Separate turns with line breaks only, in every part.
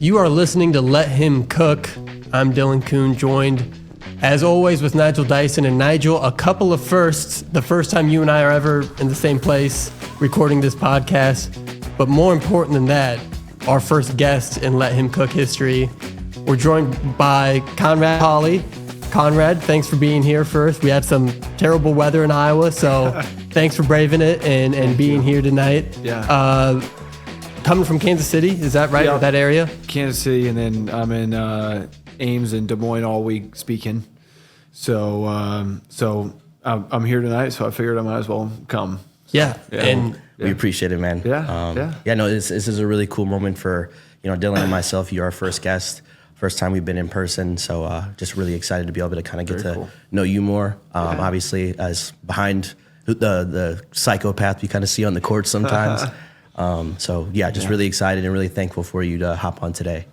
You are listening to Let Him Cook. I'm Dylan Coon, joined, as always, with Nigel Dyson. And Nigel, a couple of firsts. The first time you and I are ever in the same place recording this podcast. But more important than that, our first guest in Let Him Cook history. We're joined by Conrad Hawley. Conrad, thanks for being here first. We had some terrible weather in Iowa, so thanks for braving it and being here tonight.
Yeah.
Coming from Kansas City, is that right?
Yeah.
That area?
Kansas City, and then I'm in Ames and Des Moines all week speaking. So I'm here tonight, so I figured I might as well come.
Yeah. And
we appreciate it, man.
Yeah.
This is a really cool moment for, Dylan and myself. You're our first guest, first time we've been in person. So just really excited to be able to kind of get to know you more. Obviously, as behind the psychopath you kind of see on the court sometimes. Just really excited and really thankful for you to hop on today.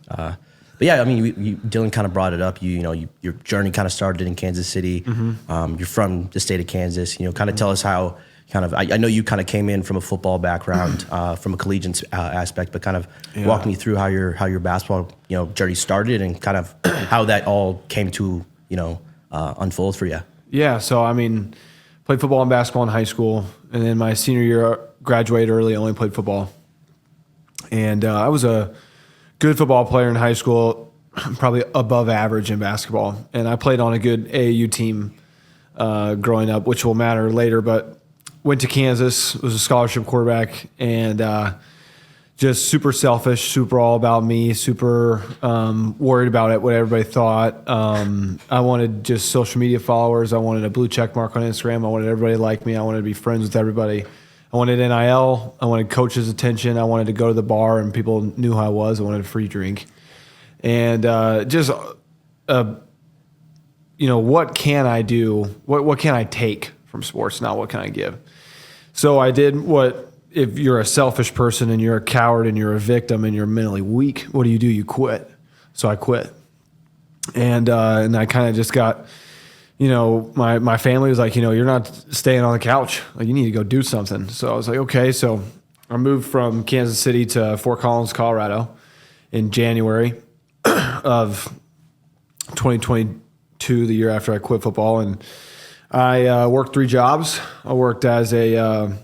Dylan kind of brought it up. Your journey kind of started in Kansas City. Mm-hmm. You're from the state of Kansas. Kind of tell us how. I know you kind of came in from a football background, from a collegiate aspect, but kind of walk me through how your basketball journey started and kind of how that all came to unfold for you.
Yeah, so played football and basketball in high school, and then my senior year graduated early. Only played football, and I was a good football player in high school, probably above average in basketball, and I played on a good AAU team growing up, which will matter later, but. Went to Kansas, was a scholarship quarterback, and just super selfish, super all about me, super worried about what everybody thought. I wanted just social media followers. I wanted a blue check mark on Instagram. I wanted everybody to like me. I wanted to be friends with everybody. I wanted NIL. I wanted coaches' attention. I wanted to go to the bar and people knew who I was. I wanted a free drink. And what can I do? What can I take from sports? Not what can I give? So I did what, if you're a selfish person and you're a coward and you're a victim and you're mentally weak, what do? You quit. So I quit. And I kind of just got, my family was like, you're not staying on the couch. Like, you need to go do something. So I was like, okay. So I moved from Kansas City to Fort Collins, Colorado in January of 2022, the year after I quit football. And I worked 3 jobs. I worked as a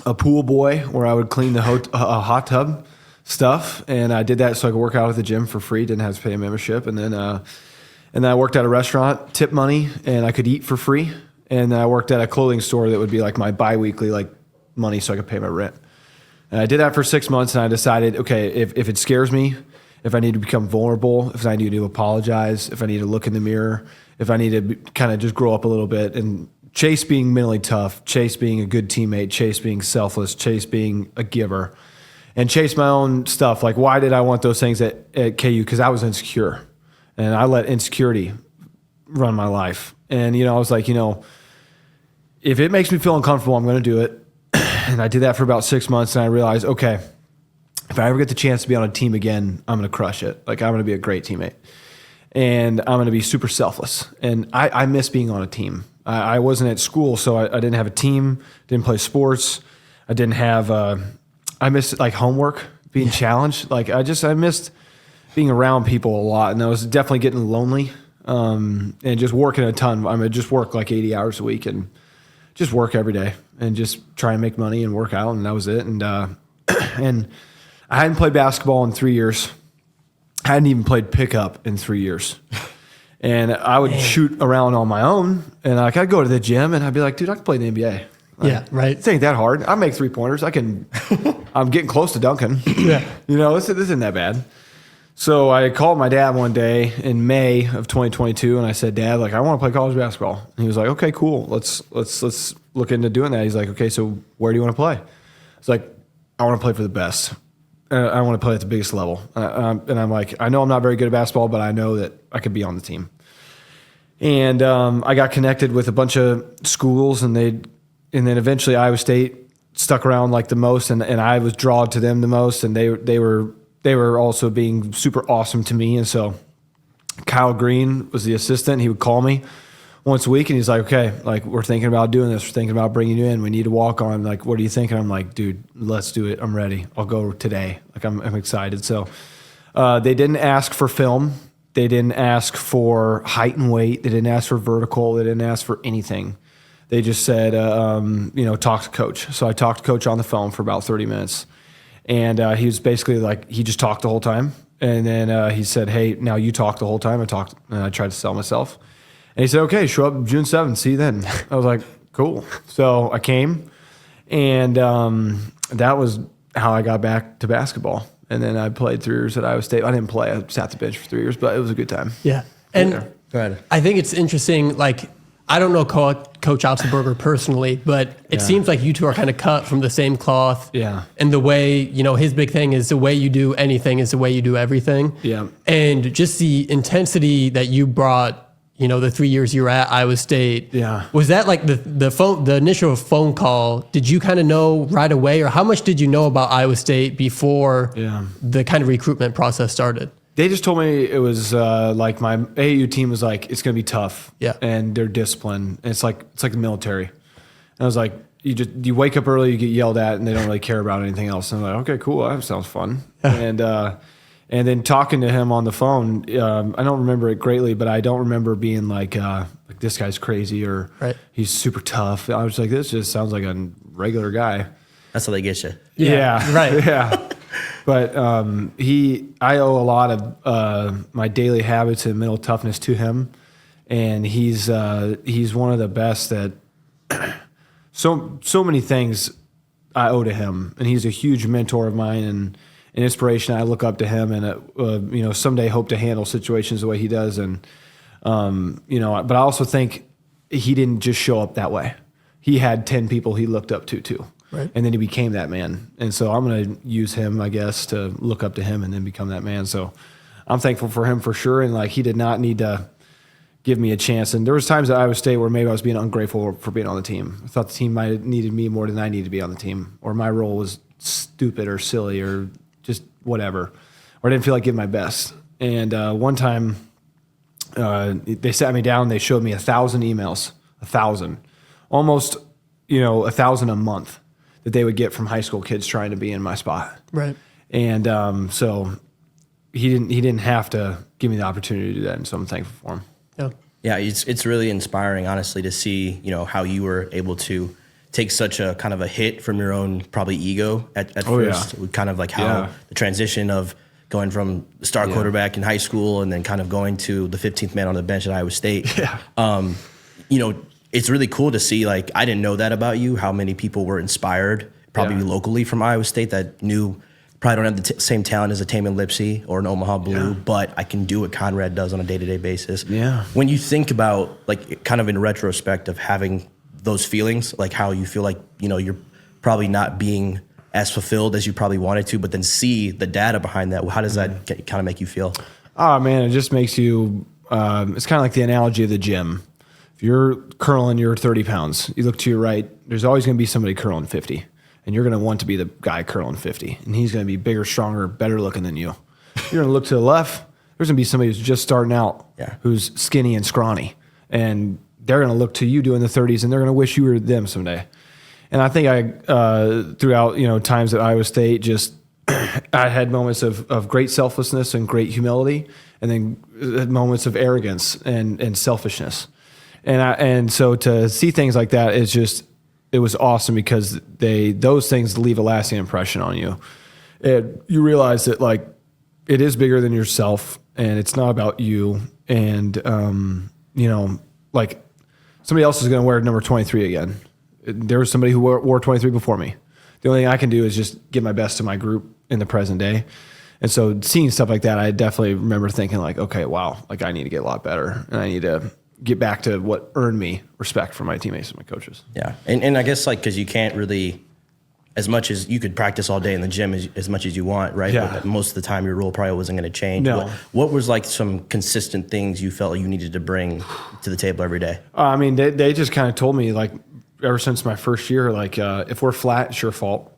pool boy where I would clean the hot tub stuff, and I did that so I could work out at the gym for free. Didn't have to pay a membership. And then I worked at a restaurant, tip money, and I could eat for free. And then I worked at a clothing store that would be like my biweekly money so I could pay my rent. And I did that for 6 months, and I decided, okay, if it scares me, if I need to become vulnerable, if I need to apologize, if I need to look in the mirror, if I need to kind of just grow up a little bit and chase being mentally tough, chase being a good teammate, chase being selfless, chase being a giver, and chase my own stuff. Like, why did I want those things at KU? Because I was insecure, and I let insecurity run my life. And, I was like, if it makes me feel uncomfortable, I'm going to do it. And I did that for about 6 months, and I realized, okay, if I ever get the chance to be on a team again, I'm going to crush it. Like, I'm going to be a great teammate. And I'm going to be super selfless. And I miss being on a team. I wasn't at school, so I didn't have a team, didn't play sports. I didn't have, I missed homework, being challenged. I missed being around people a lot. And I was definitely getting lonely and just working a ton. I just work 80 hours a week and just work every day and just try and make money and work out. And that was it. And and I hadn't played basketball in 3 years. I hadn't even played pickup in 3 years. And I would shoot around on my own, and I'd go to the gym, and I'd be like, dude, I can play in the NBA.
Yeah, right.
It ain't that hard. I make 3-pointers. I'm getting close to dunking.
Yeah.
This isn't that bad. So I called my dad one day in May of 2022, and I said, Dad, I want to play college basketball. And he was like, okay, cool. Let's look into doing that. He's like, okay, so where do you want to play? It's like, I want to play for the best. I want to play at the biggest level. And I'm like, I know I'm not very good at basketball, but I know that I could be on the team. And I got connected with a bunch of schools, and then eventually Iowa State stuck around the most, and I was drawn to them the most, and they were also being super awesome to me. And so Kyle Green was the assistant. He would call me once a week, and he's like, okay, we're thinking about doing this. We're thinking about bringing you in. We need to walk on. What do you think? And I'm like, dude, let's do it. I'm ready. I'll go today. I'm excited. So They didn't ask for film. They didn't ask for height and weight. They didn't ask for vertical. They didn't ask for anything. They just said, talk to coach. So I talked to coach on the phone for about 30 minutes. And he was basically like, he just talked the whole time. And then he said, hey, now you talk the whole time. I talked, and I tried to sell myself. And he said, okay, show up June 7th. See you then. I was like, cool. So I came, and that was how I got back to basketball. And then I played 3 years at Iowa State. I didn't play. I sat the bench for 3 years, but it was a good time.
Yeah. And I think it's interesting, like, I don't know Coach Otzelberger personally, but it seems like you two are kind of cut from the same cloth.
Yeah.
And the way, his big thing is the way you do anything is the way you do everything.
Yeah.
And just the intensity that you brought, the 3 years you were at Iowa State.
Yeah.
Was that like the initial phone call? Did you kind of know right away, or how much did you know about Iowa State before the kind of recruitment process started?
They just told me it was like my AAU team was like, it's going to be tough.
Yeah.
And they're disciplined. And it's like the military. And I was like, you wake up early, you get yelled at, and they don't really care about anything else. And I'm like, okay, cool. That sounds fun. And then talking to him on the phone, I don't remember it greatly, but I don't remember being like this guy's crazy or he's super tough. I was like, this just sounds like a regular guy.
That's how they get you.
Yeah.
Right.
Yeah. But I owe a lot of my daily habits and mental toughness to him, and he's one of the best at so many things I owe to him, and he's a huge mentor of mine and an inspiration. I look up to him, and someday hope to handle situations the way he does, and but I also think he didn't just show up that way. He had 10 people he looked up to too.
Right.
And then he became that man. And so I'm going to use him, I guess, to look up to him and then become that man. So I'm thankful for him for sure. And he did not need to give me a chance. And there was times at Iowa State where maybe I was being ungrateful for being on the team. I thought the team might have needed me more than I needed to be on the team, or my role was stupid or silly or just whatever, or I didn't feel like giving my best. And one time they sat me down, they showed me 1,000 emails, 1,000, almost 1,000 a month that they would get from high school kids trying to be in my spot.
Right.
And so he didn't have to give me the opportunity to do that, and so I'm thankful for him.
Yeah.
Yeah, it's really inspiring, honestly, to see, how you were able to take such a kind of a hit from your own probably ego at first.
Yeah.
Kind of like how the transition of going from the star quarterback in high school and then kind of going to the 15th man on the bench at Iowa State.
Yeah.
It's really cool to see, I didn't know that about you, how many people were inspired, probably locally from Iowa State, that knew probably don't have the same talent as a Taman Lipsy or an Omaha Blue, but I can do what Conrad does on a day-to-day basis.
Yeah.
When you think about, kind of in retrospect of having those feelings, how you feel like, you're probably not being as fulfilled as you probably wanted to, but then see the data behind that, how does that kind of make you feel?
Oh, man, it just makes you it's kind of like the analogy of the gym. If you're curling, you're 30 pounds. You look to your right, there's always going to be somebody curling 50. And you're going to want to be the guy curling 50. And he's going to be bigger, stronger, better looking than you. You're going to look to the left, there's going to be somebody who's just starting out, who's skinny and scrawny. And they're going to look to you doing the 30s, and they're going to wish you were them someday. And I think throughout, times at Iowa State, just I had moments of great selflessness and great humility, and then moments of arrogance and selfishness. And so to see things like that is just, it was awesome, because those things leave a lasting impression on you. You realize that it is bigger than yourself, and it's not about you. And somebody else is going to wear number 23 again. There was somebody who wore 23 before me. The only thing I can do is just give my best to my group in the present day. And so seeing stuff like that, I definitely remember thinking okay, wow, I need to get a lot better, and I need to get back to what earned me respect from my teammates and my coaches.
Yeah. And I guess because you can't really, as much as you could practice all day in the gym as much as you want, right?
Yeah.
But most of the time your role probably wasn't going to change.
No.
What was some consistent things you felt you needed to bring to the table every day?
They just kind of told me ever since my first year, if we're flat, it's your fault.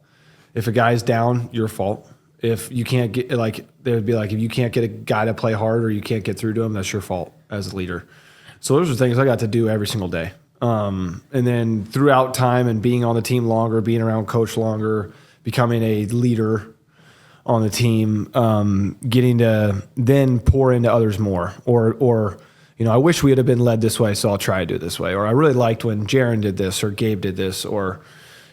If a guy's down, your fault. If you can't get, they would be if you can't get a guy to play hard or you can't get through to him, that's your fault as a leader. So those are things I got to do every single day. And then throughout time and being on the team longer, being around coach longer, becoming a leader, on the team, getting to then pour into others more, or I wish we would have been led this way, so I'll try to do it this way, or I really liked when Jaron did this, or Gabe did this, or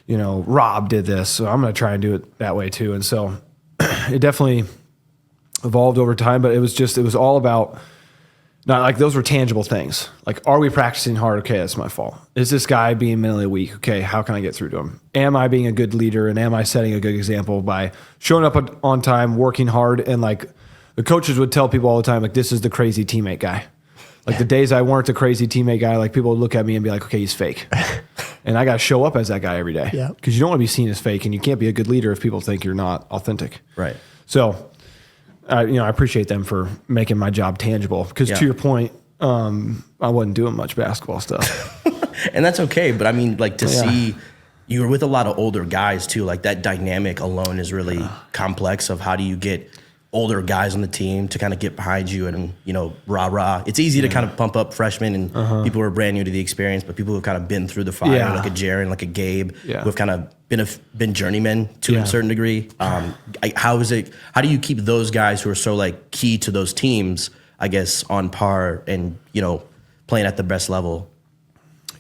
Rob did this, so I'm going to try and do it that way too. And so it definitely evolved over time, but it was all about, not like those were tangible things. Like, are we practicing hard? Okay, that's my fault. Is this guy being mentally weak? Okay, how can I get through to him? Am I being a good leader, and am I setting a good example by showing up on time, working hard? And like the coaches would tell people all the time, like, this is the crazy teammate guy. Like the days I weren't a crazy teammate guy, like people would look at me and be like, okay, he's fake. And I got to show up as that guy every day.
Yeah.
Because you don't want to be seen as fake, and you can't be a good leader if people think you're not authentic.
Right.
So, I appreciate them for making my job tangible. Because to your point, I wasn't doing much basketball stuff.
And that's okay. But I mean, like to see you were with a lot of older guys too, like that dynamic alone is really complex of how do you get older guys on the team to kind of get behind you and, rah. It's easy to kind of pump up freshmen and people who are brand new to the experience, but people who've kind of been through the fire, like a Jaron, like a Gabe, who've kind of been journeymen to a certain degree. How do you keep those guys who are so like key to those teams, I guess, on par and, playing at the best level?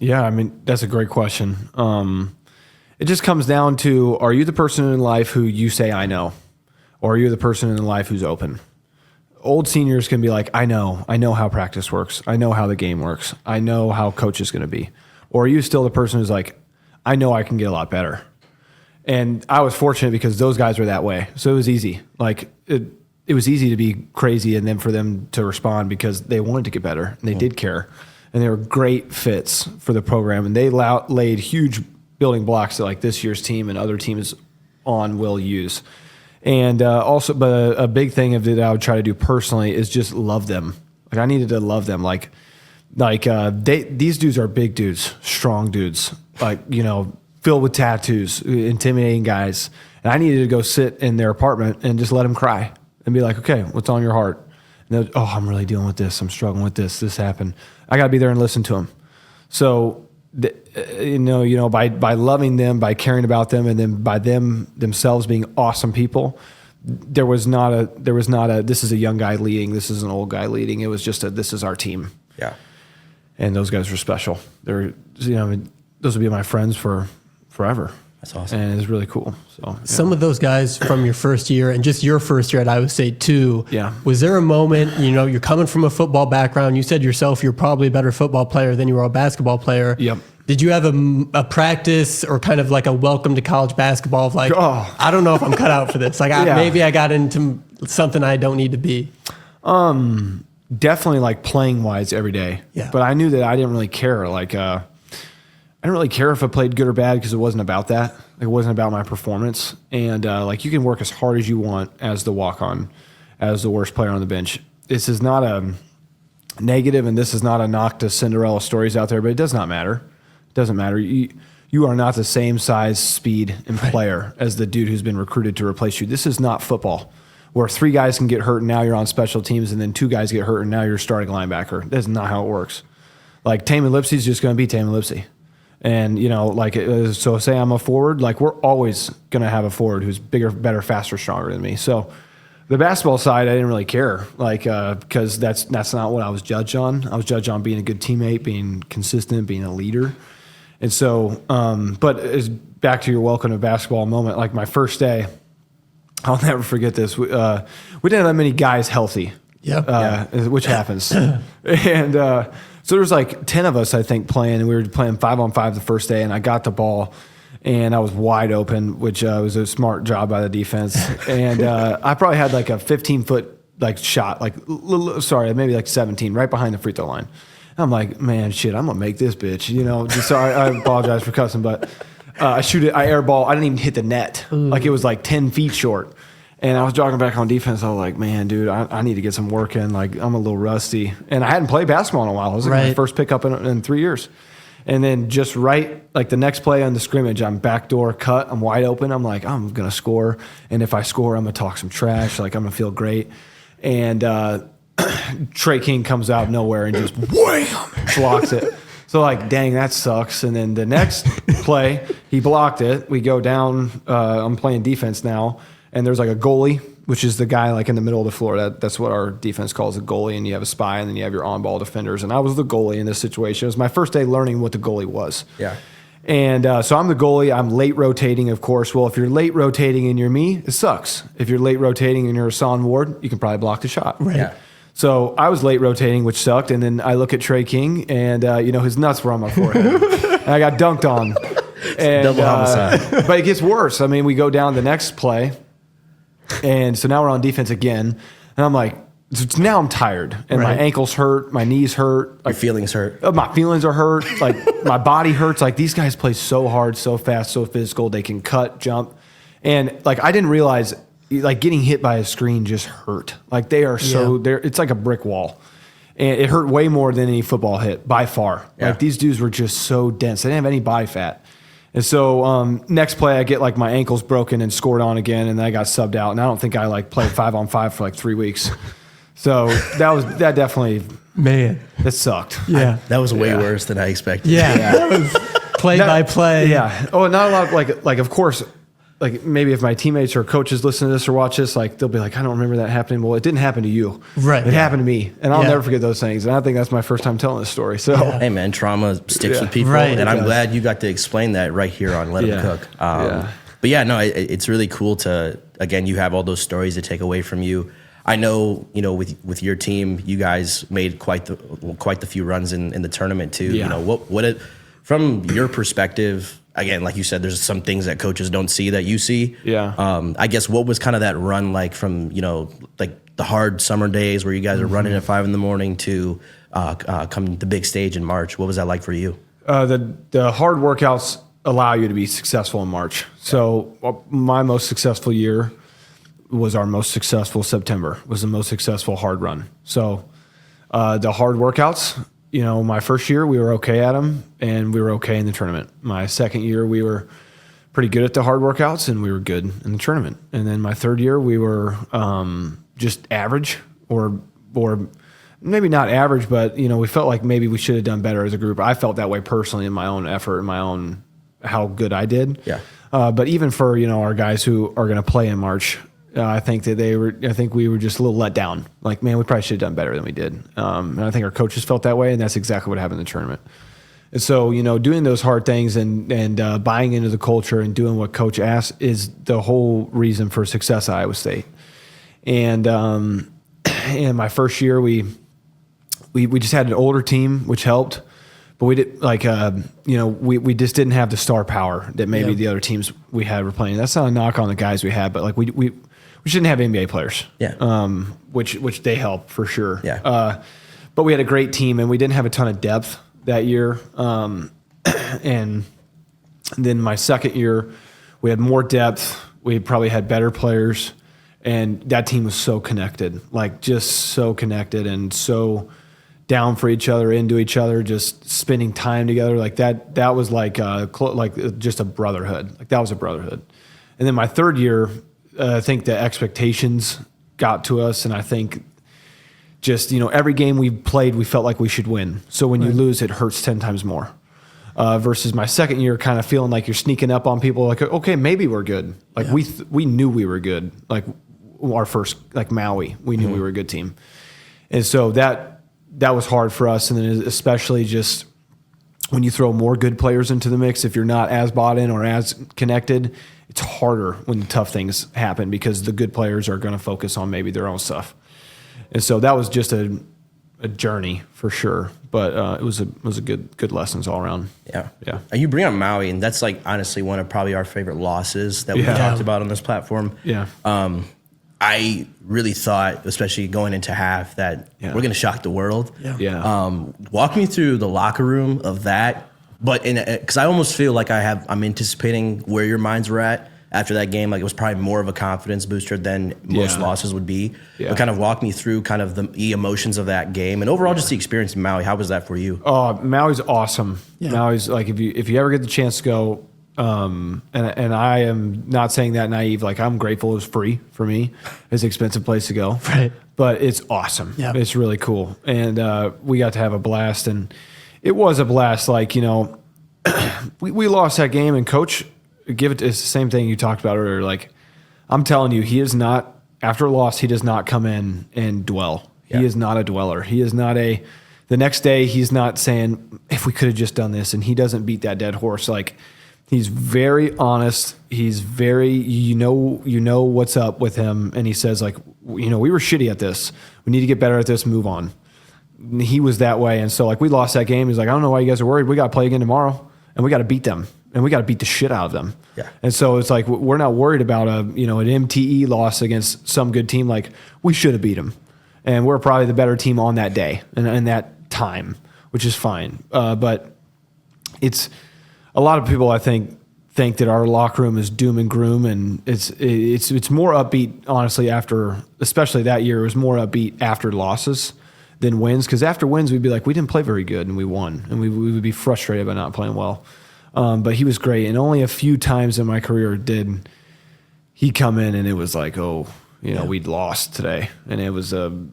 Yeah, I mean, that's a great question. It just comes down to, are you the person in life who you say, I know? Or are you the person in life who's open? Old seniors can be like, I know how practice works. I know how the game works. I know how coach is going to be. Or are you still the person who's like, I know I can get a lot better? And I was fortunate because those guys were that way. So it was easy. Like it was easy to be crazy and then for them to respond because they wanted to get better and they did care. And they were great fits for the program. And they laid huge building blocks that like this year's team and other teams on will use. And also, but a big thing that I would try to do personally is just love them. Like I needed to love them. These dudes are big dudes, strong dudes, filled with tattoos, intimidating guys. And I needed to go sit in their apartment and just let them cry and be like, okay, what's on your heart? And I'm really dealing with this. I'm struggling with this. This happened. I got to be there and listen to them. So, by loving them, by caring about them, and then by them themselves being awesome people, there was not a this is a young guy leading, this is an old guy leading. It was just this is our team.
Yeah.
And those guys were special. They're those would be my friends for forever.
That's awesome.
And it's really cool. So
some of those guys from your first year and just your first year at Iowa State too.
Yeah.
Was there a moment, you're coming from a football background, you said yourself you're probably a better football player than you were a basketball player.
Yep.
Did you have a practice or kind of like a welcome to college basketball of like, I don't know if I'm cut out for this. Like maybe I got into something I don't need to be.
Definitely like playing wise every day.
Yeah.
But I knew that I didn't really care. Like, I didn't really care if I played good or bad because it wasn't about that. It wasn't about my performance. And you can work as hard as you want as the walk-on, as the worst player on the bench. This is not a negative, and this is not a knock to Cinderella stories out there, but it does not matter. It doesn't matter. You are not the same size, speed, and player as the dude who's been recruited to replace you. This is not football, where 3 guys can get hurt and now you're on special teams, and then 2 guys get hurt and now you're starting linebacker. That's not how it works. Like Taman Lipsey's just going to be Taman Lipsey. And, so say I'm a forward, like we're always going to have a forward who's bigger, better, faster, stronger than me. So the basketball side, I didn't really care, because that's not what I was judged on. I was judged on being a good teammate, being consistent, being a leader. And so, but it's back to your welcome to basketball moment. Like my first day, I'll never forget this. We didn't have that many guys healthy. Which happens. And so there was like 10 of us, I think, playing, and we were playing 5-on-5 the first day, and I got the ball, and I was wide open, which was a smart job by the defense. And I probably had like a 15-foot shot, maybe like 17, right behind the free throw line. And I'm like, man, shit, I'm gonna make this bitch, Just so I apologize for cussing, but I shoot it, I airball, I didn't even hit the net. Like it was like 10 feet short. And I was jogging back on defense. I was like, man, dude, I need to get some work in. Like, I'm a little rusty. And I hadn't played basketball in a while. It was like my first pickup in 3 years. And then just the next play on the scrimmage, I'm backdoor cut. I'm wide open. I'm like, I'm going to score. And if I score, I'm going to talk some trash. Like, I'm going to feel great. And Trey King comes out of nowhere and just wham, blocks it. So, like, dang, that sucks. And then the next play, he blocked it. We go down. I'm playing defense now. and there's like a goalie, which is the guy like in the middle of the floor. That's what our defense calls a goalie, and you have a spy, and then you have your on-ball defenders. And I was the goalie in this situation. It was my first day learning what the goalie was.
Yeah.
And so I'm the goalie. I'm late rotating, of course. Well, if you're late rotating and you're me, it sucks. If you're late rotating and you're Hassan Ward, you can probably block the shot.
Right.
Yeah.
So I was late rotating, which sucked. And then I look at Trey King, and his nuts were on my forehead, and I got dunked on. And,
Double homicide.
But it gets worse. I mean, we go down the next play, and so now we're on defense again, and I'm like, now I'm tired, and my ankles hurt, my knees hurt,
Your feelings hurt.
my feelings are hurt, like my body hurts. Like these guys play so hard, so fast, so physical. They can cut, jump, and like I didn't realize like getting hit by a screen just hurt. Like they are it's like a brick wall. And it hurt way more than any football hit by far.
Yeah.
Like these dudes were just so dense. They didn't have any body fat. And so next play I get like my ankles broken and scored on again, and then I got subbed out. And I don't think I like played 5-on-5 for like 3 weeks. So that definitely,
Man.
that sucked.
Yeah.
That was way worse than I expected.
Yeah. That was play by play.
Yeah. Oh, not a lot like of course, like maybe if my teammates or coaches listen to this or watch this, like they'll be like, I don't remember that happening. Well, it didn't happen to you.
Right.
It happened to me. And I'll
Yeah.
never forget those things. And I think that's my first time telling this story. So
Hey man, trauma sticks with people,
Right,
and
it
I'm
does.
glad you got to explain that right here on Let 'Em Cook. But yeah, no, it's really cool to again you have all those stories to take away from you. I know, with your team, you guys made quite the few runs in the tournament too.
Yeah.
From your perspective, again, like you said, there's some things that coaches don't see that you see.
Yeah.
I guess what was kind of that run like from like the hard summer days where you guys are running at 5 a.m. to come the big stage in March? What was that like for you?
The hard workouts allow you to be successful in March. So my most successful year was our most successful September, was the most successful hard run. So the hard workouts, my first year we were okay at them, and we were okay in the tournament. My second year we were pretty good at the hard workouts, and we were good in the tournament. And then my third year we were just average, or maybe not average, but we felt like maybe we should have done better as a group. I felt that way personally in my own effort and my own how good I did.
Yeah.
But even for our guys who are going to play in March, I think we were just a little let down. Like, man, we probably should have done better than we did. And I think our coaches felt that way, and that's exactly what happened in the tournament. And so, doing those hard things and buying into the culture and doing what Coach asked is the whole reason for success at Iowa State. And in my first year, we just had an older team, which helped. But we did we just didn't have the star power that maybe the other teams we had were playing. That's not a knock on the guys we had, but like we shouldn't have NBA players.
Yeah.
Which they help for sure.
Yeah.
But we had a great team, and we didn't have a ton of depth that year. And then my second year, we had more depth. We probably had better players, and that team was so connected, like just so connected and so down for each other, into each other, just spending time together. Like that was like just a brotherhood. Like that was a brotherhood. And then my third year, I think the expectations got to us, and I think just, every game we played, we felt like we should win. So when you lose, it hurts 10 times more. Versus my second year, kind of feeling like you're sneaking up on people, like, okay, maybe we're good. Like we knew we were good. Like our first, like Maui, we knew we were a good team. And so that was hard for us. And then especially just when you throw more good players into the mix, if you're not as bought in or as connected, it's harder when the tough things happen because the good players are going to focus on maybe their own stuff. And so that was just a journey for sure. But it was a good lessons all around.
Yeah.
Yeah.
And you bring up Maui, and that's like honestly one of probably our favorite losses that we talked about on this platform.
Yeah.
I really thought, especially going into half, that we're going to shock the world.
Yeah.
Walk me through the locker room of that, but because I almost feel like I'm anticipating where your minds were at after that game. Like it was probably more of a confidence booster than most losses would be. Yeah. But kind of walk me through kind of the emotions of that game and overall just the experience in Maui. How was that for you?
Maui's awesome. Yeah. Maui's like if you ever get the chance to go. And I am not saying that naive. Like I'm grateful it was free for me. It's an expensive place to go,
right?
But it's awesome.
Yeah.
It's really cool, and we got to have a blast. And it was a blast. Like we lost that game, and Coach, it's the same thing you talked about earlier. Like I'm telling you, he is not, after a loss, he does not come in and dwell.
Yeah.
He is not a dweller. He is not the next day, he's not saying, if we could have just done this, and he doesn't beat that dead horse. Like, he's very honest. He's very, you know what's up with him. And he says, like, we were shitty at this. We need to get better at this, move on. And he was that way. And so, like, we lost that game. He's like, I don't know why you guys are worried. We got to play again tomorrow, and we got to beat them. And we got to beat the shit out of them.
Yeah.
And so it's like, we're not worried about an MTE loss against some good team. Like, we should have beat them. And we're probably the better team on that day and that time, which is fine. But it's a lot of people, I think that our locker room is doom and gloom, and it's more upbeat, honestly, after, especially that year, it was more upbeat after losses than wins. Because after wins, we'd be like, we didn't play very good and we won. And we would be frustrated by not playing well. But he was great. And only a few times in my career did he come in and it was like, we'd lost today. And it was a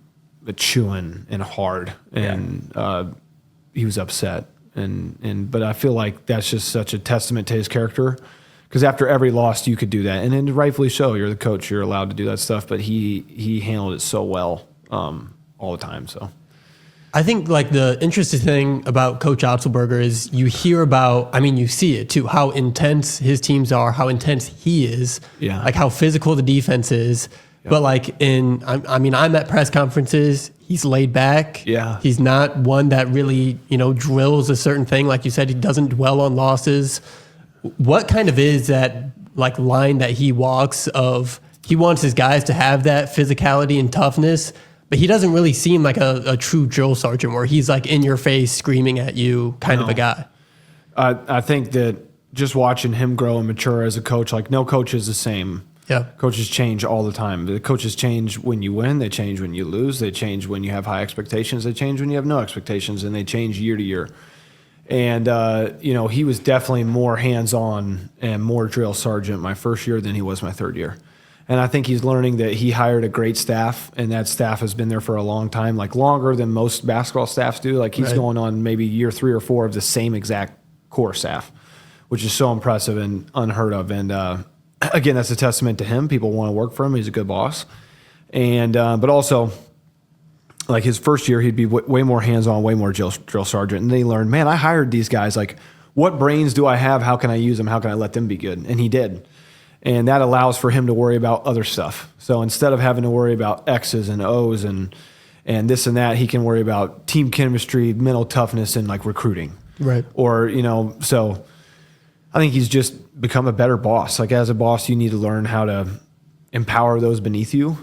chewing and hard. And he was upset. But I feel like that's just such a testament to his character. Because after every loss, you could do that. And then rightfully so. You're the coach. You're allowed to do that stuff. But he handled it so well all the time. So
I think like the interesting thing about Coach Otzelberger is you hear about, you see it too, how intense his teams are, how intense he is, like how physical the defense is. Yep. But like I'm at press conferences, he's laid back.
Yeah.
He's not one that really, drills a certain thing. Like you said, he doesn't dwell on losses. What kind of is that like line that he walks of, he wants his guys to have that physicality and toughness, but he doesn't really seem like a true drill sergeant where he's like in your face screaming at you kind of a guy.
I think that just watching him grow and mature as a coach, like no coach is the same.
Yeah.
Coaches change all the time. The coaches change when you win. They change when you lose. They change when you have high expectations. They change when you have no expectations, and they change year to year. And, he was definitely more hands-on and more drill sergeant my first year than he was my third year. And I think he's learning that he hired a great staff, and that staff has been there for a long time, like longer than most basketball staffs do. Like he's going on maybe year 3 or 4 of the same exact core staff, which is so impressive and unheard of. And again, that's a testament to him. People want to work for him. He's a good boss. And but also, like his first year, he'd be way more hands-on, way more drill sergeant. And they learned, man, I hired these guys. Like, what brains do I have? How can I use them? How can I let them be good? And he did. And that allows for him to worry about other stuff. So instead of having to worry about X's and O's and this and that, he can worry about team chemistry, mental toughness, and like recruiting.
Right.
Or, so I think he's just become a better boss. Like as a boss, you need to learn how to empower those beneath you.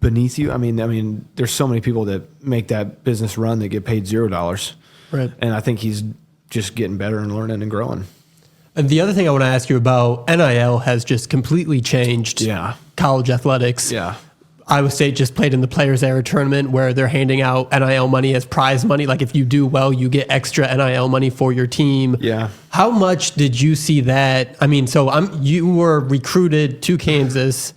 I mean, there's so many people that make that business run that get paid $0.
Right.
And I think he's just getting better and learning and growing.
And the other thing I want to ask you about, NIL has just completely changed college athletics.
Yeah.
Iowa State just played in the Players Era tournament where they're handing out NIL money as prize money. Like if you do well, you get extra NIL money for your team.
Yeah.
How much did you see that? You were recruited to Kansas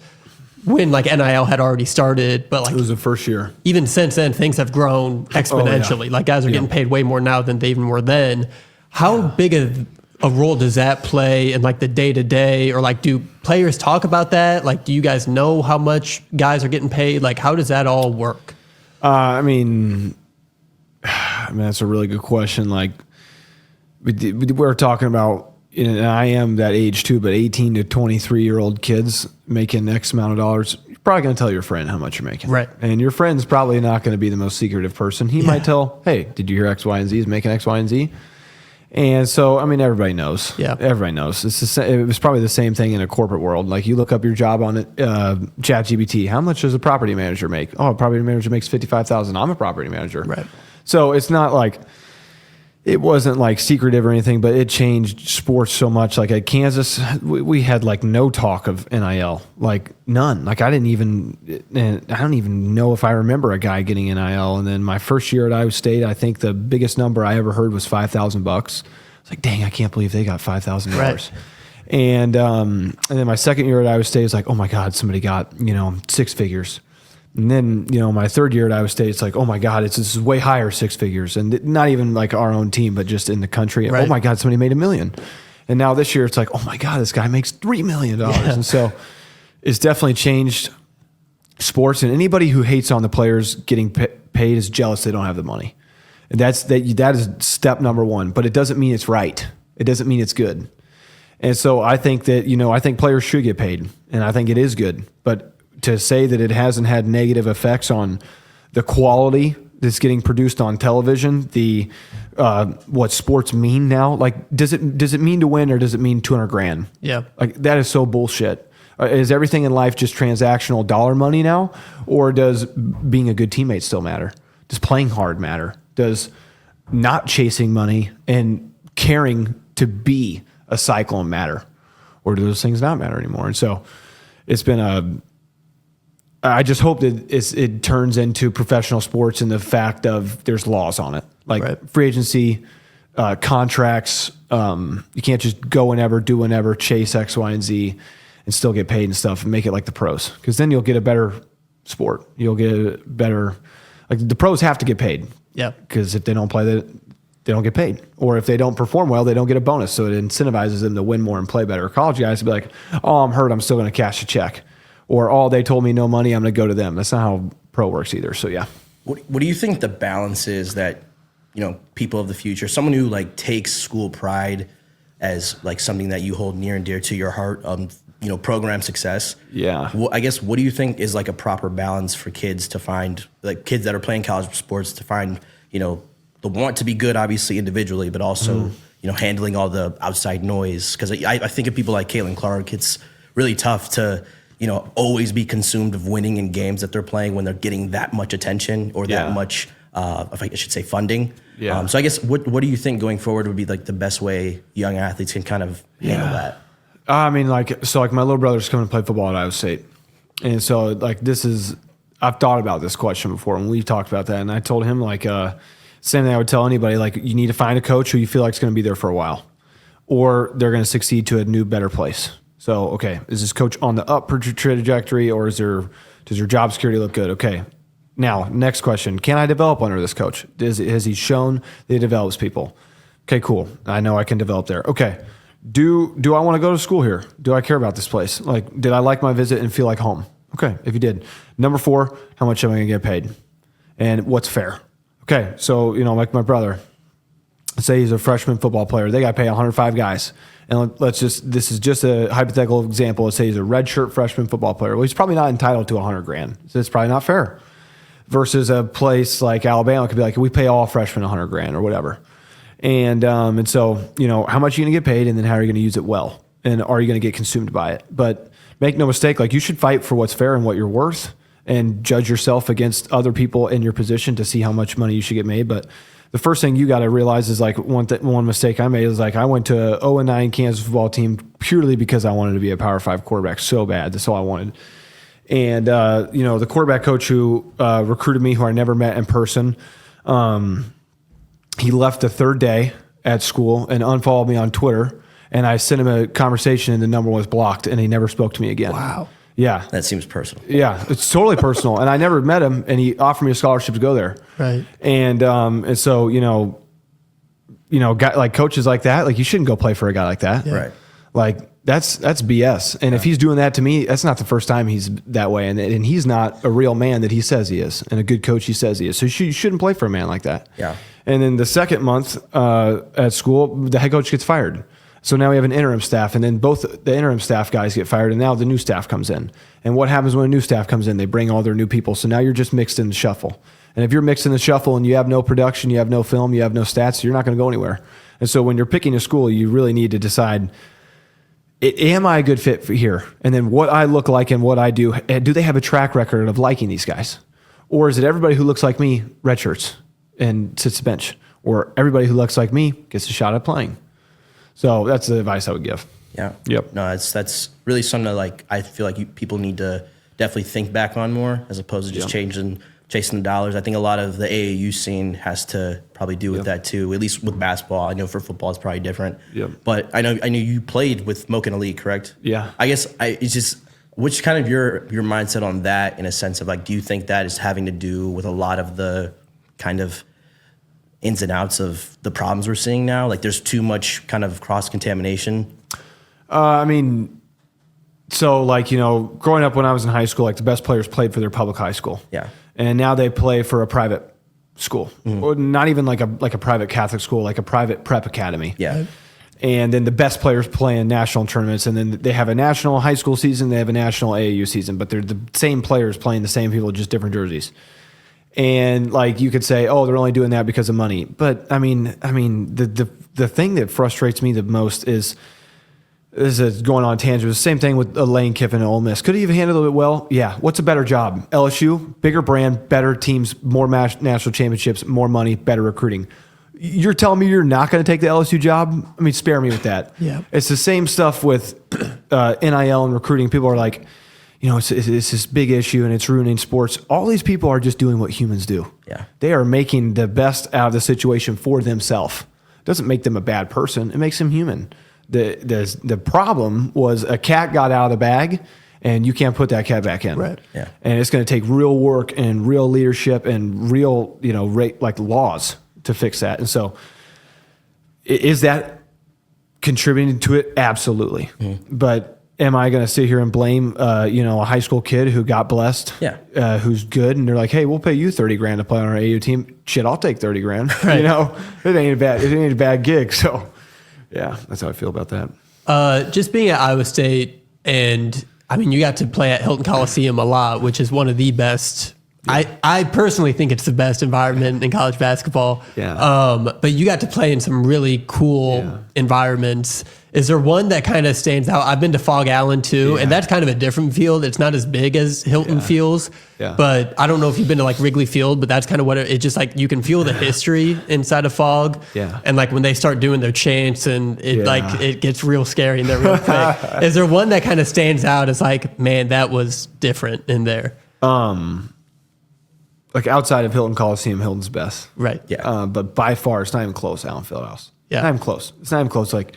when like NIL had already started, but like
it was the first year.
Even since then, things have grown exponentially.
Oh, yeah.
Like guys are getting paid way more now than they even were then. How big of a role does that play in like the day-to-day, or like do players talk about that? Like, do you guys know how much guys are getting paid? Like, how does that all work?
I mean, that's a really good question. Like we're talking about, and I am that age too, but 18 to 23-year-old kids making X amount of dollars, you're probably going to tell your friend how much you're making.
Right.
And your friend's probably not going to be the most secretive person. He might tell, hey, did you hear X, Y, and Z is making X, Y, and Z? And so, everybody knows.
Yeah.
Everybody knows. It was probably the same thing in a corporate world. Like you look up your job on ChatGPT. How much does a property manager make? Oh, a property manager makes $55,000. I'm a property manager.
Right.
So it's not like, it wasn't like secretive or anything, but it changed sports so much. Like at Kansas, we had like no talk of NIL, like none. Like I don't even know if I remember a guy getting NIL. And then my first year at Iowa State, I think the biggest number I ever heard was $5,000. It's like, dang, I can't believe they got $5,000.
Right.
And then my second year at Iowa State is like, oh my God, somebody got, 6 figures. And then, my third year at Iowa State, it's like, oh my God, this is way higher 6 figures. And not even like our own team, but just in the country.
Right.
Oh my God, somebody made $1 million. And now this year it's like, oh my God, this guy makes $3 million. Yeah. And so it's definitely changed sports. And anybody who hates on the players getting paid is jealous they don't have the money. And that is step number one. But it doesn't mean it's right. It doesn't mean it's good. And so I think that, I think players should get paid, and I think it is good. But to say that it hasn't had negative effects on the quality that's getting produced on television, what sports mean now, like does it mean to win, or does it mean $200,000?
Yeah,
like that is so bullshit. Is everything in life just transactional dollar money now, or does being a good teammate still matter? Does playing hard matter? Does not chasing money and caring to be a Cyclone matter, or do those things not matter anymore? And so it's been I just hope that it turns into professional sports in the fact of there's laws on it, like free agency, contracts. You can't just go whenever, do whenever, chase X, Y, and Z and still get paid and stuff, and make it like the pros. Because then you'll get a better sport. You'll get a better, like the pros have to get paid.
Yeah.
Because if they don't play, they don't get paid. Or if they don't perform well, they don't get a bonus. So it incentivizes them to win more and play better. College guys will be like, oh, I'm hurt, I'm still going to cash a check. Or, oh, they told me no money, I'm going to go to them. That's not how pro works either. So, yeah.
What do you think the balance is that, people of the future, someone who like takes school pride as like something that you hold near and dear to your heart, program success.
Yeah.
I guess, what do you think is like a proper balance for kids to find, like kids that are playing college sports to find, the want to be good, obviously individually, but also, handling all the outside noise? Because I think of people like Caitlin Clark, it's really tough to, always be consumed of winning in games that they're playing when they're getting that much attention or that much, if I should say, funding.
Yeah.
So I guess what do you think going forward would be like the best way young athletes can kind of handle that?
I mean, like my little brother's coming to play football at Iowa State. And so like I've thought about this question before, and we talked about that. And I told him same thing I would tell anybody, like you need to find a coach who you feel like is going to be there for a while, or they're going to succeed to a new, better place. So, okay, is this coach on the upward trajectory, or does their job security look good? Okay. Now, next question. Can I develop under this coach? Has he shown that he develops people? Okay, cool. I know I can develop there. Okay. Do I want to go to school here? Do I care about this place? Like, did I like my visit and feel like home? Okay, if you did. Number 4, how much am I going to get paid? And what's fair? Okay, so, like my brother, let's say he's a freshman football player. They got to pay 105 guys. And this is just a hypothetical example. Let's say he's a redshirt freshman football player. Well, he's probably not entitled to $100,000. So it's probably not fair. Versus a place like Alabama could be like, we pay all freshmen $100,000 or whatever. And so, how much are you going to get paid, and then how are you going to use it well? And are you going to get consumed by it? But make no mistake, like you should fight for what's fair and what you're worth, and judge yourself against other people in your position to see how much money you should get made. But the first thing you got to realize is like one mistake I made is like I went to a 0-9 Kansas football team purely because I wanted to be a Power 5 quarterback so bad. That's all I wanted. And, the quarterback coach who recruited me, who I never met in person, he left the third day at school and unfollowed me on Twitter. And I sent him a conversation, and the number was blocked, and he never spoke to me again.
Wow.
Yeah.
That seems personal.
Yeah, it's totally personal. And I never met him, and he offered me a scholarship to go there.
Right.
And so, like coaches like that, like you shouldn't go play for a guy like that.
Yeah. Right.
Like that's BS. And if he's doing that to me, that's not the first time he's that way. And he's not a real man that he says he is, and a good coach he says he is. So you shouldn't play for a man like that.
Yeah.
And then the second month at school, the head coach gets fired. So now we have an interim staff, and then both the interim staff guys get fired, and now the new staff comes in. And what happens when a new staff comes in? They bring all their new people. So now you're just mixed in the shuffle. And if you're mixed in the shuffle and you have no production, you have no film, you have no stats, you're not going to go anywhere. And so when you're picking a school, you really need to decide, am I a good fit for here? And then what I look like and what I do they have a track record of liking these guys? Or is it everybody who looks like me redshirts and sits the bench? Or everybody who looks like me gets a shot at playing? So that's the advice I would give.
Yeah.
Yep.
No, that's really something that I feel like people need to definitely think back on more, as opposed to just chasing the dollars. I think a lot of the AAU scene has to probably do with that too, at least with basketball. I know for football it's probably different.
Yep.
But I know you played with Moken Elite, correct?
Yeah.
I guess it's just, which kind of your mindset on that, in a sense of like, do you think that is having to do with a lot of the kind of ins and outs of the problems we're seeing now? Like there's too much kind of cross-contamination?
I mean, so like, growing up when I was in high school, like the best players played for their public high school.
Yeah.
And now they play for a private school, or not even like a private Catholic school, like a private prep academy.
Yeah.
And then the best players play in national tournaments, and then they have a national high school season, they have a national AAU season, but they're the same players playing the same people, just different jerseys. And like you could say, oh, they're only doing that because of money. But I mean, the thing that frustrates me the most is going on a tangent. It's the same thing with Lane Kiffin and Ole Miss. Could he have handled it well? Yeah. What's a better job? LSU, bigger brand, better teams, more national championships, more money, better recruiting. You're telling me you're not going to take the LSU job? I mean, spare me with that.
Yeah.
It's the same stuff with NIL and recruiting. People are like, it's this big issue and it's ruining sports. All these people are just doing what humans do.
Yeah.
They are making the best out of the situation for themselves. It doesn't make them a bad person. It makes them human. The problem was a cat got out of the bag, and you can't put that cat back in.
Right.
Yeah.
And it's going to take real work and real leadership and real, like laws to fix that. And so, is that contributing to it? Absolutely. But am I going to sit here and blame, a high school kid who got blessed, who's good, and they're like, hey, we'll pay you $30,000 to play on our AU team. Shit, I'll take $30,000.
Right.
It ain't a bad gig. So, yeah, that's how I feel about that.
Just being at Iowa State, and I mean, you got to play at Hilton Coliseum a lot, which is one of the best. I personally think it's the best environment in college basketball.
Yeah.
But you got to play in some really cool environments. Is there one that kind of stands out? I've been to Fog Allen too, and that's kind of a different field. It's not as big as Hilton feels.
Yeah.
But I don't know if you've been to like Wrigley Field, but that's kind of what it just like you can feel the history inside of Fog.
Yeah.
And like when they start doing their chants and it gets real scary in there real quick. Is there one that kind of stands out as like, man, that was different in there?
Like outside of Hilton Coliseum, Hilton's best.
Right.
Yeah.
But by far, it's not even close, Allen Fieldhouse.
Yeah.
Not even close. It's not even close. Like,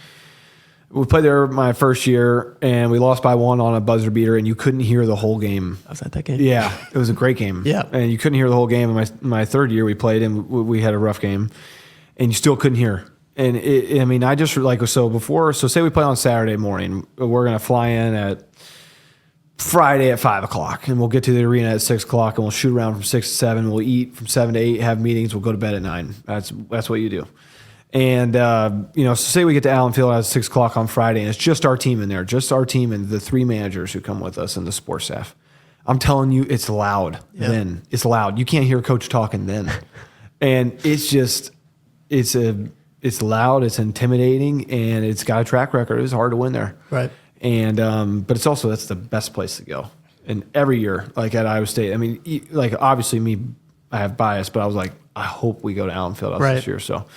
we played there my first year, and we lost by 1 on a buzzer beater, and you couldn't hear the whole game.
I was at that game.
Yeah, it was a great game.
Yeah.
And you couldn't hear the whole game. In my third year, we played, and we had a rough game, and you still couldn't hear. And I just like, so say we play on Saturday morning, we're going to fly in at Friday at 5 o'clock, and we'll get to the arena at 6 o'clock, and we'll shoot around from 6 to 7. We'll eat from 7 to 8, have meetings. We'll go to bed at 9. That's what you do. And, so say we get to Allen Field at 6 o'clock on Friday, and it's just our team in there, just our team and the 3 managers who come with us and the sports staff. I'm telling you, it's loud then. It's loud. You can't hear coach talking then. And it's just, it's loud, it's intimidating, and it's got a track record. It's hard to win there.
Right.
And, but it's also, that's the best place to go. And every year, like at Iowa State, I mean, like obviously I have bias, but I was like, I hope we go to Allen Fieldhouse this year. So,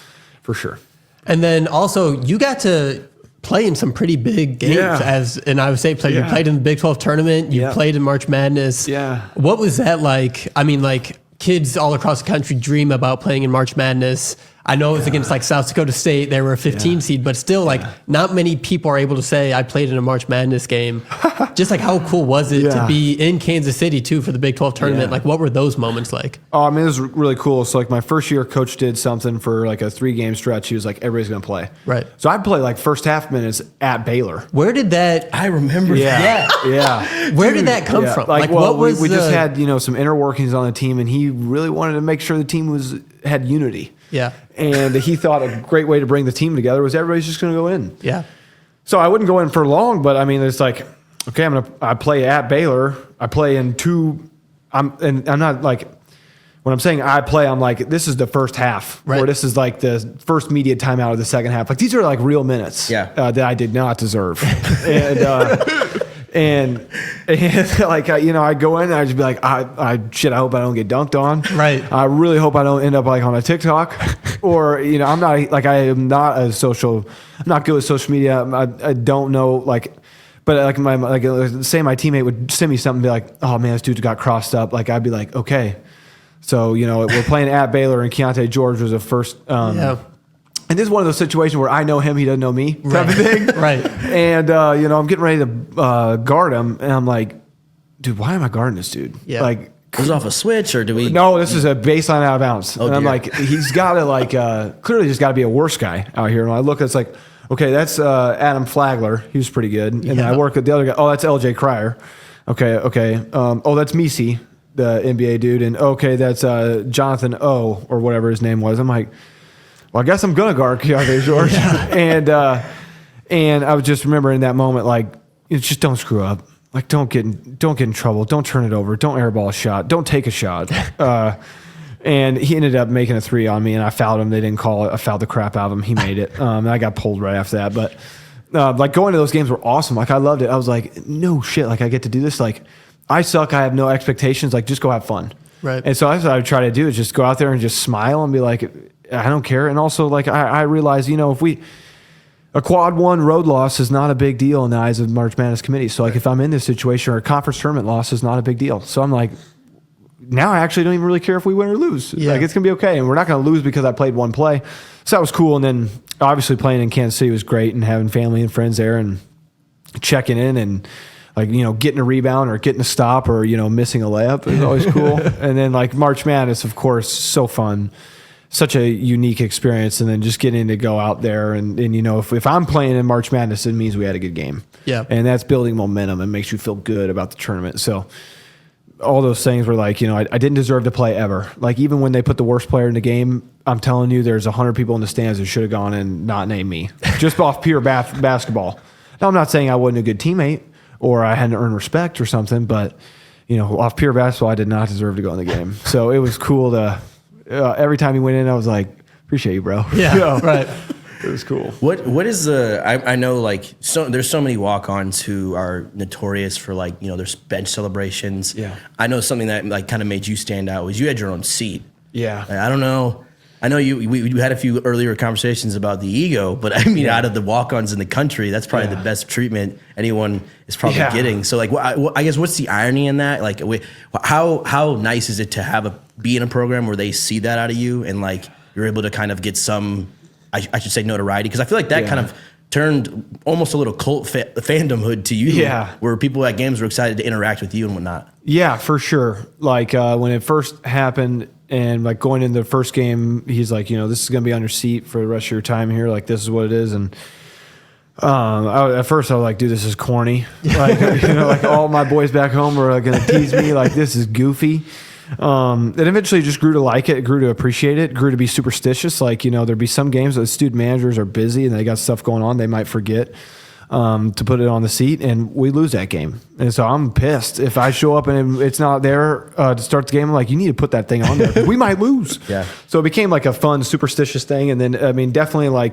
for sure.
And then also, you got to play in some pretty big games as an Iowa State player. You played in the Big 12 tournament. You played in March Madness.
Yeah.
What was that like? I mean, like, kids all across the country dream about playing in March Madness. I know it was against like South Dakota State. They were a 15 seed, but still like not many people are able to say I played in a March Madness game. Just like how cool was it to be in Kansas City too for the Big 12 tournament? Like what were those moments like?
Oh, I mean, it was really cool. So like my first year, coach did something for like a 3-game stretch. He was like, everybody's going to play.
Right.
So I'd play like first half minutes at Baylor.
Where did that?
I remember that.
Yeah.
Where did that come from?
Like
what was
we just had, some inner workings on the team, and he really wanted to make sure the team had unity.
Yeah.
And he thought a great way to bring the team together was everybody's just going to go in.
Yeah.
So I wouldn't go in for long, but I mean, it's like, okay, I play at Baylor. I play in 2. I'm not like, when I'm saying I play, I'm like, this is the first half, or this is like the first media timeout of the second half. Like these are like real minutes that I did not deserve. And like, I go in and I just be like, I hope I don't get dunked on.
Right.
I really hope I don't end up like on a TikTok or, I'm not like, I'm not good with social media. I don't know, like, but like say my teammate would send me something and be like, oh man, this dude got crossed up. Like, I'd be like, okay. So, we're playing at Baylor and Keontae George was a first, and this is one of those situations where I know him, he doesn't know me type of thing.
Right.
And, I'm getting ready to guard him, and I'm like, dude, why am I guarding this dude?
Yeah.
Like,
Was it off a switch or do we?
no, this is a baseline out of bounds.
Oh,
and I'm
dear.
like, he's got to clearly just got to be a worse guy out here. And I look, it's like, Okay, that's Adam Flagler. He was pretty good. And then I work with the other guy. Oh, that's LJ Cryer. Okay. Oh, that's Misi, the NBA dude. And okay, that's Jonathan O, or whatever his name was. I'm like, well, I guess I'm gonna guard Keontae George. And I was just remembering that moment, like, just don't screw up. Like, don't get in trouble. Don't turn it over. Don't airball a shot. Don't take a shot. And he ended up making a 3 on me, and I fouled him. They didn't call it. I fouled the crap out of him. He made it. And I got pulled right after that. But like, going to those games were awesome. Like, I loved it. I was like, no shit. Like, I get to do this. Like, I suck. I have no expectations. Like, just go have fun.
Right.
And so that's what I would try to do, is just go out there and just smile and be like, I don't care. And also, like, I realize, if a quad 1 road loss is not a big deal in the eyes of March Madness committee. So, like, if I'm in this situation, or a conference tournament loss is not a big deal. So I'm like, now I actually don't even really care if we win or lose.
Yeah.
Like, it's going to be okay. And we're not going to lose because I played one play. So that was cool. And then obviously playing in Kansas City was great, and having family and friends there and checking in and, like, getting a rebound or getting a stop or, missing a layup is always cool. And then, like, March Madness, of course, so fun. Such a unique experience. And then just getting to go out there and if I'm playing in March Madness, it means we had a good game.
Yeah.
And that's building momentum and makes you feel good about the tournament. So all those things were like, I didn't deserve to play ever. Like, even when they put the worst player in the game, I'm telling you, there's 100 people in the stands who should have gone and not named me, just off pure basketball. Now, I'm not saying I wasn't a good teammate or I hadn't earned respect or something, but, off pure basketball, I did not deserve to go in the game. So it was cool to, every time he went in, I was like, appreciate you, bro.
Yeah, right.
It was cool.
What is the? I know, like, there's so many walk-ons who are notorious for, like, there's bench celebrations.
Yeah.
I know something that, like, kind of made you stand out was you had your own seat.
Yeah.
Like, I don't know. I know we had a few earlier conversations about the ego, but I mean, out of the walk-ons in the country, that's probably the best treatment anyone is probably getting. So, like, I guess what's the irony in that? Like, how nice is it to be in a program where they see that out of you, and, like, you're able to kind of get some, I should say, notoriety? Because I feel like that kind of turned almost a little cult fandomhood to you, where people at games were excited to interact with you and whatnot. Yeah,
for sure. Like, when it first happened, and, like, going into the first game, he's like, this is going to be on your seat for the rest of your time here. Like, this is what it is. And at first I was like, dude, this is corny. Like, like, all my boys back home are going to tease me. Like, this is goofy. It eventually just grew to like it, grew to appreciate it, grew to be superstitious. Like, there'd be some games that student managers are busy and they got stuff going on. They might forget to put it on the seat, and we lose that game. And so I'm pissed. If I show up and it's not there to start the game, I'm like, you need to put that thing on there. We might lose.
Yeah.
So it became like a fun, superstitious thing. And then, I mean, definitely like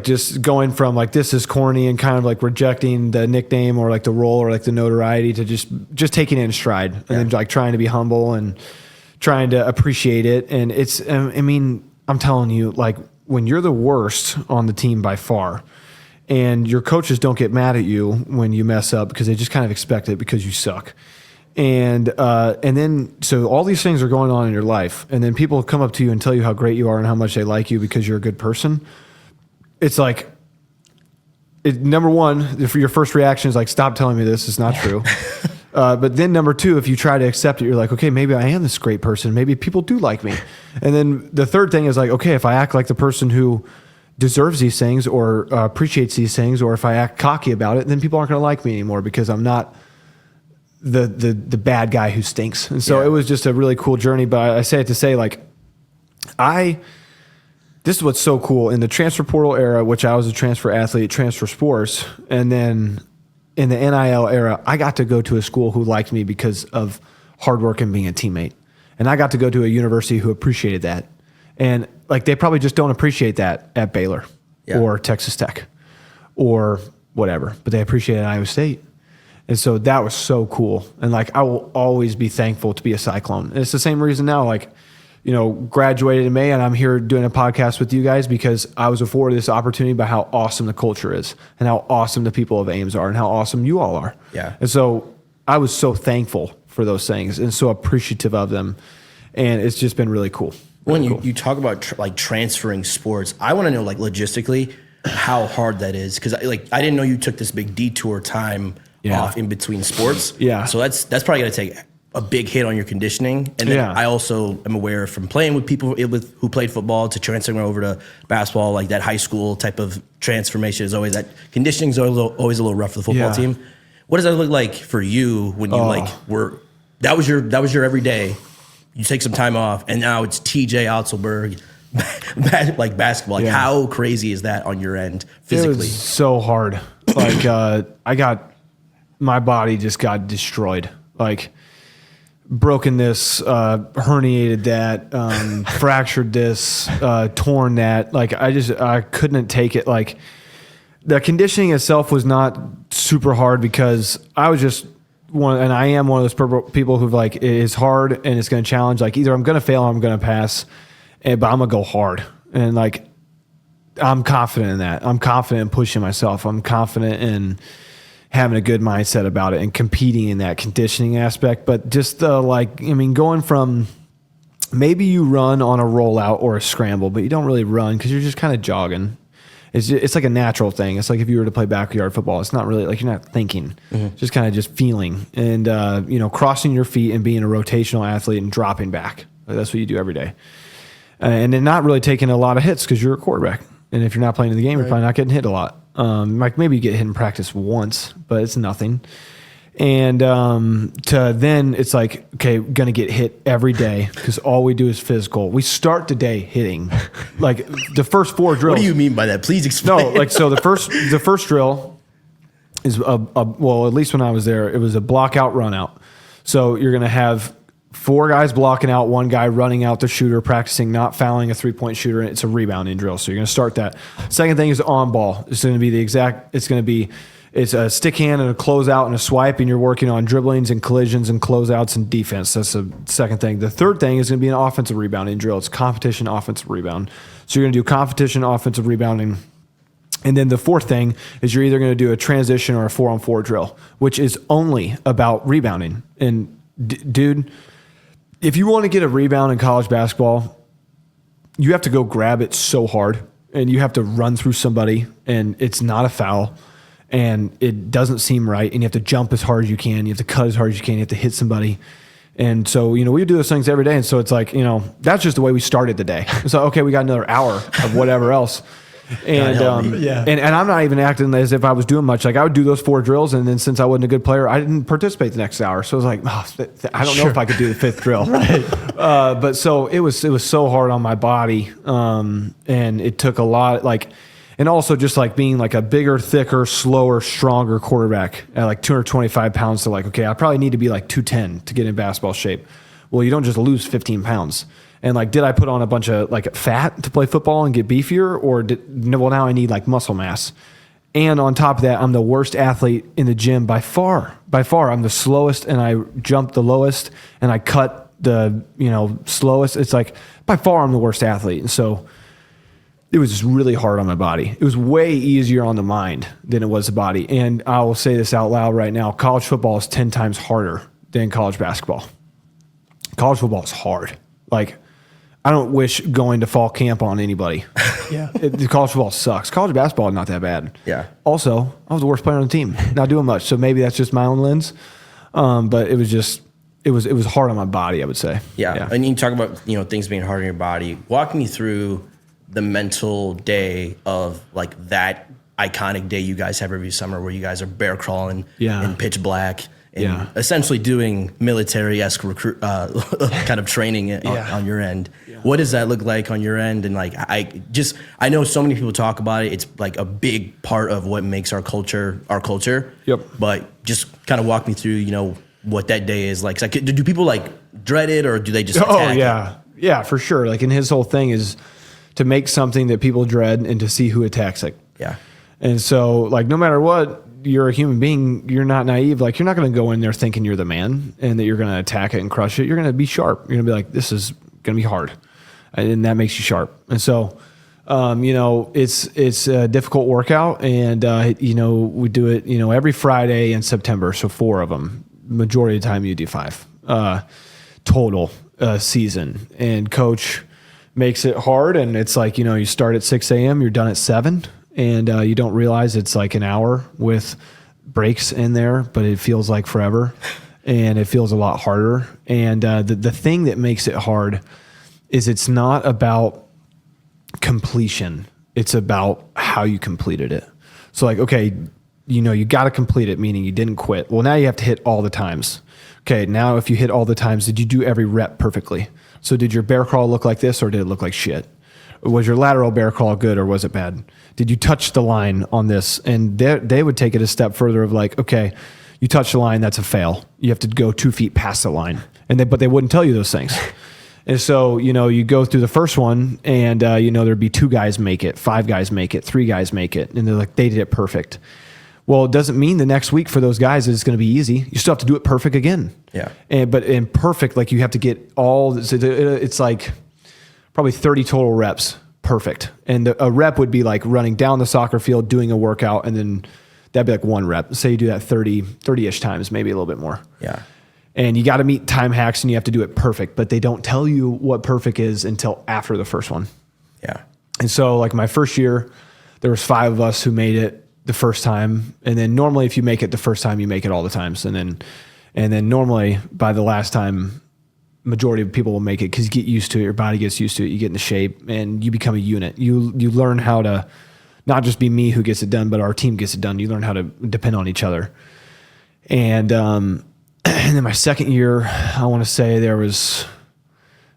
just going from, like, this is corny and kind of like rejecting the nickname or, like, the role or, like, the notoriety to just taking it in stride and then, like, trying to be humble and trying to appreciate it. And it's, I mean, I'm telling you, like, when you're the worst on the team by far, and your coaches don't get mad at you when you mess up because they just kind of expect it because you suck. And then, so all these things are going on in your life, and then people come up to you and tell you how great you are and how much they like you because you're a good person. It's like, number one, if your first reaction is like, stop telling me this, it's not true. But then number two, if you try to accept it, you're like, okay, maybe I am this great person. Maybe people do like me. And then the third thing is like, okay, if I act like the person who deserves these things or appreciates these things, or if I act cocky about it, then people aren't going to like me anymore because I'm not the bad guy who stinks. And so it was just a really cool journey. But I say it to say, like, this is what's so cool. In the transfer portal era, which I was a transfer athlete, transfer sports, and then in the NIL era, I got to go to a school who liked me because of hard work and being a teammate. And I got to go to a university who appreciated that. And, like, they probably just don't appreciate that at Baylor or Texas Tech or whatever, but they appreciate it at Iowa State. And so that was so cool. And, like, I will always be thankful to be a Cyclone. And it's the same reason now, like, graduated in May, and I'm here doing a podcast with you guys because I was afforded this opportunity by how awesome the culture is and how awesome the people of Ames are and how awesome you all are.
Yeah.
And so I was so thankful for those things and so appreciative of them. And it's just been really cool.
When you talk about transferring sports, I want to know, like, logistically how hard that is, because I didn't know you took this big detour time off in between sports.
Yeah.
So that's probably going to take a big hit on your conditioning. And then I also am aware from playing with people who played football to transferring over to basketball, like that high school type of transformation is always that conditioning is always a little rough for the football team. What does that look like for you when you that was your everyday? You take some time off, and now it's TJ Otzelberger, like basketball. Like how crazy is that on your end physically?
It was so hard. Like my body just got destroyed. Like broken this, herniated that, fractured this, torn that. Like I couldn't take it. Like the conditioning itself was not super hard because I was just and I am one of those people who like it is hard and it's going to challenge. Like either I'm going to fail or I'm going to pass, but I'm going to go hard. And like I'm confident in that. I'm confident in pushing myself. I'm confident in having a good mindset about it and competing in that conditioning aspect. But just going from maybe you run on a rollout or a scramble, but you don't really run because you're just kind of jogging. It's like a natural thing. It's like if you were to play backyard football, it's not really like you're not thinking, just kind of just feeling and, crossing your feet and being a rotational athlete and dropping back. That's what you do every day. And then not really taking a lot of hits because you're a quarterback. And if you're not playing in the game, you're probably not getting hit a lot. Like maybe you get hit in practice once, but it's nothing. And then it's like, okay, going to get hit every day because all we do is physical. We start the day hitting. Like the first 4 drills.
What do you mean by that? Please explain.
No, like so the first drill is well, at least when I was there, it was a block out, run out. So you're going to have 4 guys blocking out, 1 guy running out the shooter, practicing not fouling a 3-point shooter. And it's a rebounding drill. So you're going to start that. Second thing is on ball. It's going to be it's a stick hand and a closeout and a swipe, and you're working on dribblings and collisions and closeouts and defense. That's the second thing. The third thing is going to be an offensive rebounding drill. It's competition offensive rebound. So you're going to do competition offensive rebounding. And then the fourth thing is you're either going to do a transition or a 4-on-4 drill, which is only about rebounding. And dude, if you want to get a rebound in college basketball, you have to go grab it so hard, and you have to run through somebody, and it's not a foul. And it doesn't seem right, and you have to jump as hard as you can. You have to cut as hard as you can. You have to hit somebody. And so, we do those things every day. And so it's like, that's just the way we started the day. So, okay, we got another hour of whatever else. And and I'm not even acting as if I was doing much. Like I would do those 4 drills, and then since I wasn't a good player, I didn't participate the next hour. So I was like, I don't know if I could do the 5th drill.
Right.
But so it was so hard on my body, and it took a lot. And also just like being like a bigger, thicker, slower, stronger quarterback at like 225 pounds to like, okay, I probably need to be like 210 to get in basketball shape. Well, you don't just lose 15 pounds. And like, did I put on a bunch of like fat to play football and get beefier, or now I need like muscle mass. And on top of that, I'm the worst athlete in the gym by far. By far, I'm the slowest, and I jump the lowest, and I cut the slowest. It's like by far I'm the worst athlete. And so it was just really hard on my body. It was way easier on the mind than it was the body. And I will say this out loud right now. College football is 10 times harder than college basketball. College football is hard. Like, I don't wish going to fall camp on anybody. College football sucks. College basketball is not that bad.
Yeah.
Also, I was the worst player on the team. Not doing much. So maybe that's just my own lens. But it was just, it was hard on my body, I would say.
Yeah. And you talk about, things being hard on your body. Walk me through the mental day of like that iconic day you guys have every summer where you guys are bear crawling in pitch black and essentially doing military-esque kind of training on your end. Yeah. What does that look like on your end? And like, I know so many people talk about it. It's like a big part of what makes our culture.
Yep.
But just kind of walk me through, what that day is like. Do people like dread it, or do they just attack it?
Yeah, for sure. Like, and his whole thing is to make something that people dread and to see who attacks it.
Yeah.
And so, like, no matter what, you're a human being. You're not naive. Like, you're not going to go in there thinking you're the man and that you're going to attack it and crush it. You're going to be sharp. You're going to be like, this is going to be hard. And that makes you sharp. And so, it's a difficult workout. And, we do it, every Friday in September. So 4 of them. Majority of the time you do 5 total season. And coach makes it hard, and it's like, you start at 6 a.m., you're done at 7, and you don't realize it's like an hour with breaks in there, but it feels like forever. and it feels a lot harder. And the thing that makes it hard is it's not about completion. It's about how you completed it. So like, okay, you got to complete it, meaning you didn't quit. Well, now you have to hit all the times. Okay, now if you hit all the times, did you do every rep perfectly? So did your bear crawl look like this, or did it look like shit? Was your lateral bear crawl good, or was it bad? Did you touch the line on this? And they would take it a step further of like, okay, you touch the line, that's a fail. You have to go 2 feet past the line. But they wouldn't tell you those things. And so, you go through the first one and, there'd be 2 guys make it, 5 guys make it, 3 guys make it. And they're like, they did it perfect. Well, it doesn't mean the next week for those guys it's going to be easy. You still have to do it perfect again.
Yeah.
But in perfect, like you have to get it's like probably 30 total reps perfect. And a rep would be like running down the soccer field, doing a workout, and then that'd be like 1 rep. Say you do that 30-ish times, maybe a little bit more.
Yeah.
And you got to meet time hacks and you have to do it perfect, but they don't tell you what perfect is until after the first one.
Yeah.
And so like my first year, there was 5 of us who made it the first time. And then normally if you make it the first time, you make it all the times. And then normally by the last time, majority of people will make it because you get used to it. Your body gets used to it. You get into shape and you become a unit. You learn how to not just be me who gets it done, but our team gets it done. You learn how to depend on each other. And then my second year, I want to say there was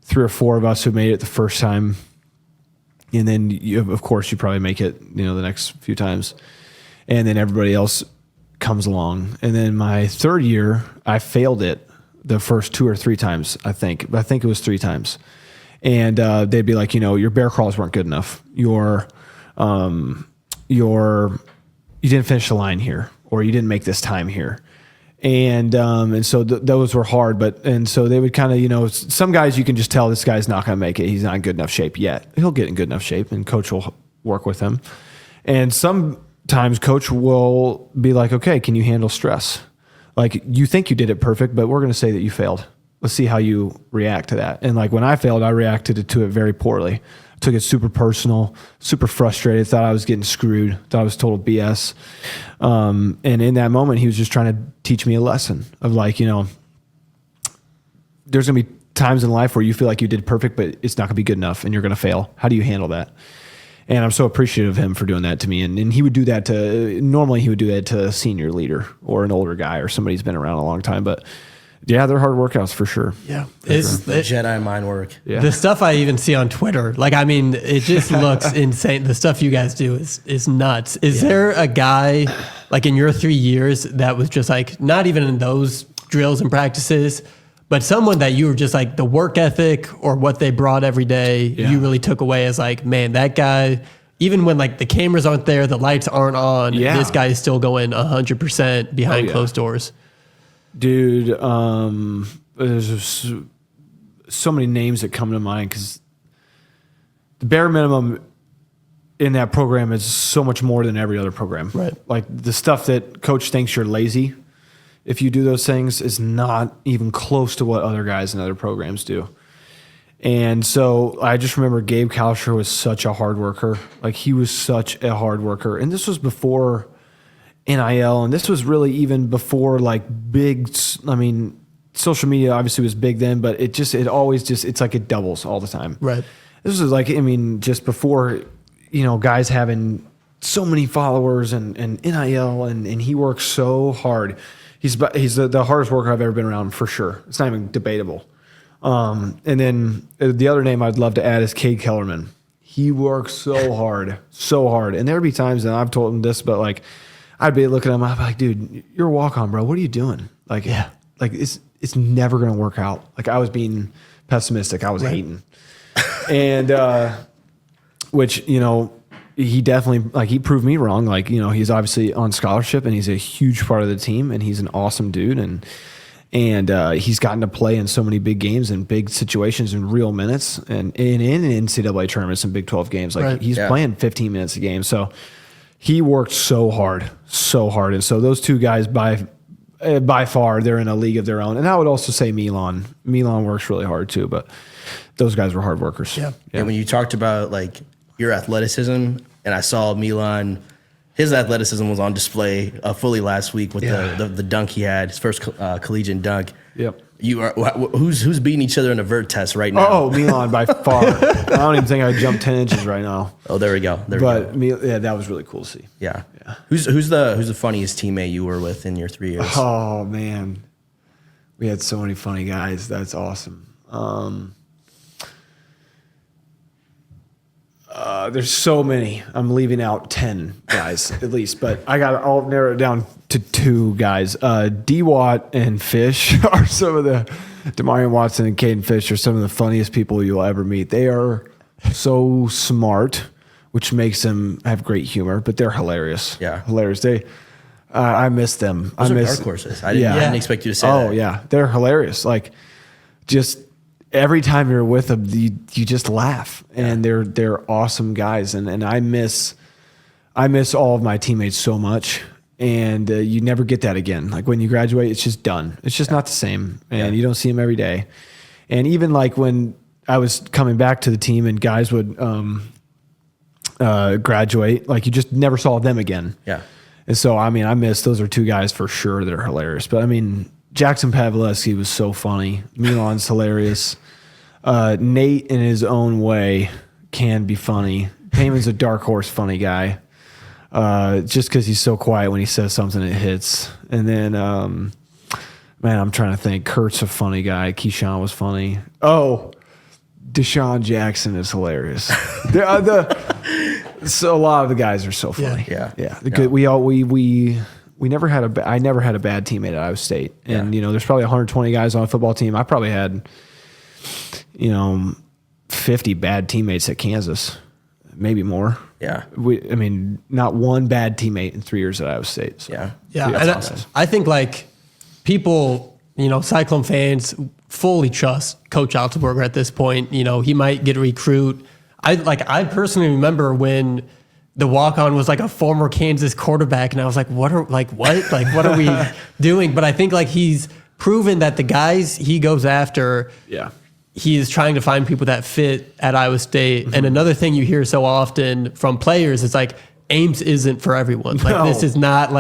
3 or 4 of us who made it the first time. And then of course you probably make it, the next few times. And then everybody else comes along. And then my third year, I failed it the first 2 or 3 times, I think. But I think it was 3 times. And they'd be like, your bear crawls weren't good enough. You didn't finish the line here, or you didn't make this time here. And so those were hard, and so they would kind of, some guys you can just tell this guy's not going to make it. He's not in good enough shape yet. He'll get in good enough shape and coach will work with him. And sometimes coach will be like, okay, can you handle stress? Like you think you did it perfect, but we're going to say that you failed. Let's see how you react to that. And like when I failed, I reacted to it very poorly. Took it super personal, super frustrated, thought I was getting screwed, thought I was total BS. And in that moment, he was just trying to teach me a lesson of like, there's going to be times in life where you feel like you did perfect, but it's not going to be good enough and you're going to fail. How do you handle that? And I'm so appreciative of him for doing that to me. And he would do that normally he would do that to a senior leader or an older guy or somebody who's been around a long time. But yeah, they're hard workouts for sure.
Yeah.
It's Jedi mind work.
Yeah.
The stuff I even see on Twitter, it just looks insane. The stuff you guys do is nuts. Is there a guy, like in your 3 years, that was just like, not even in those drills and practices, but someone that you were just like the work ethic or what they brought every day, you really took away as like, man, that guy, even when like the cameras aren't there, the lights aren't on, this guy is still going 100% behind closed doors.
Dude, there's so many names that come to mind because the bare minimum in that program is so much more than every other program.
Right.
Like the stuff that coach thinks you're lazy, if you do those things, is not even close to what other guys in other programs do. And so I just remember Gabe Kalsher was such a hard worker. Like he was such a hard worker. And this was before NIL, and this was really even before like social media obviously was big then, but it's like it doubles all the time.
Right.
This was like, just before, guys having so many followers and NIL, and he works so hard. He's the hardest worker I've ever been around for sure. It's not even debatable. And then the other name I'd love to add is Cade Kellerman. He works so hard. And there would be times, and I've told him this, but like, I'd be looking at him, I'd be like, dude, you're a walk-on, bro. What are you doing? Like, it's never going to work out. Like I was being pessimistic. I was hating. And, which, he definitely, he proved me wrong. Like, he's obviously on scholarship and he's a huge part of the team and he's an awesome dude. And he's gotten to play in so many big games and big situations in real minutes and in NCAA tournaments and Big 12 games. Like he's playing 15 minutes a game. So he worked so hard. And so those 2 guys by far, they're in a league of their own. And I would also say Milan. Milan works really hard too, but those guys were hard workers.
Yeah. And when you talked about like your athleticism, and I saw Milan His athleticism was on display fully last week with the dunk he had, his first collegiate dunk.
Yep.
Who's beating each other in a vert test right now?
Oh, Milan by far. I don't even think I jumped 10 inches right now.
Oh, there we go.
That was really cool to see.
Yeah. Who's the funniest teammate you were with in your 3 years?
Oh man, we had so many funny guys. That's awesome. There's so many. I'm leaving out 10 guys at least, but I'll narrow it down to 2 guys. D-Watt and Fish are some of the Demarion Watson and Caden Fish are some of the funniest people you'll ever meet. They are so smart, which makes them have great humor, but they're hilarious.
Yeah.
Hilarious. I miss them.
Those are dark horses. I didn't expect you to say that.
Oh, yeah. They're hilarious. Like, just every time you're with them, you just laugh. And they're awesome guys. And I miss all of my teammates so much. And you never get that again. Like, when you graduate, it's just done. It's just not the same. And you don't see them every day. And even, like, when I was coming back to the team and guys would graduate, like, you just never saw them again.
Yeah.
And so, I mean, those are 2 guys for sure that are hilarious. But, I mean, Jackson Pavlesky was so funny. Milan's hilarious. Nate, in his own way, can be funny. Payman's a dark horse funny guy. Just because he's so quiet when he says something, it hits. And then, man, I'm trying to think. Kurt's a funny guy. Keyshawn was funny. Oh, Deshaun Jackson is hilarious. So a lot of the guys are so funny.
Yeah.
We never had I never had a bad teammate at Iowa State. And, there's probably 120 guys on a football team. I probably had, 50 bad teammates at Kansas, maybe more.
Yeah.
Not one bad teammate in 3 years at Iowa State. So.
Yeah. And awesome. I think, like, people, Cyclone fans fully trust Coach Otzelberger at this point. He might get a recruit. I personally remember when the walk-on was like a former Kansas quarterback, and I was like, what are we doing? But I think, like, he's proven that the guys he goes after, he is trying to find people that fit at Iowa State. Mm-hmm. And another thing you hear so often from players is, like, Ames isn't for everyone. Like, this is not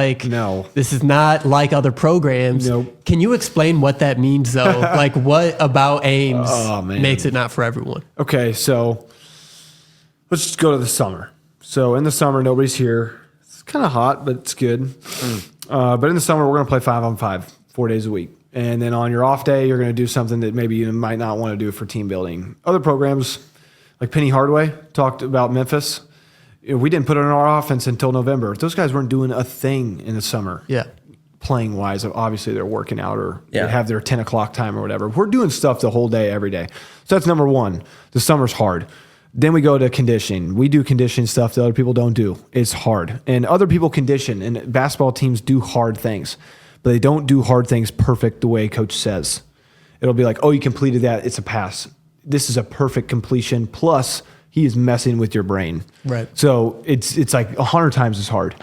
like other programs.
Nope.
Can you explain what that means, though? Like, what about Ames makes it not for everyone?
Okay, so let's just go to the summer. So in the summer, nobody's here. It's kind of hot, but it's good. But in the summer, we're going to play 5-on-5, 4 days a week. And then on your off day, you're going to do something that maybe you might not want to do for team building. Other programs, like Penny Hardaway, talked about Memphis. We didn't put it in our offense until November. Those guys weren't doing a thing in the summer.
Yeah.
Playing wise, obviously they're working out or they have their 10 o'clock time or whatever. We're doing stuff the whole day, every day. So that's number one. The summer's hard. Then we go to conditioning. We do conditioning stuff that other people don't do. It's hard. And other people condition, and basketball teams do hard things, but they don't do hard things perfect the way coach says. It'll be like, oh, you completed that. It's a pass. This is a perfect completion. Plus, he is messing with your brain.
Right.
So it's like 100 times as hard.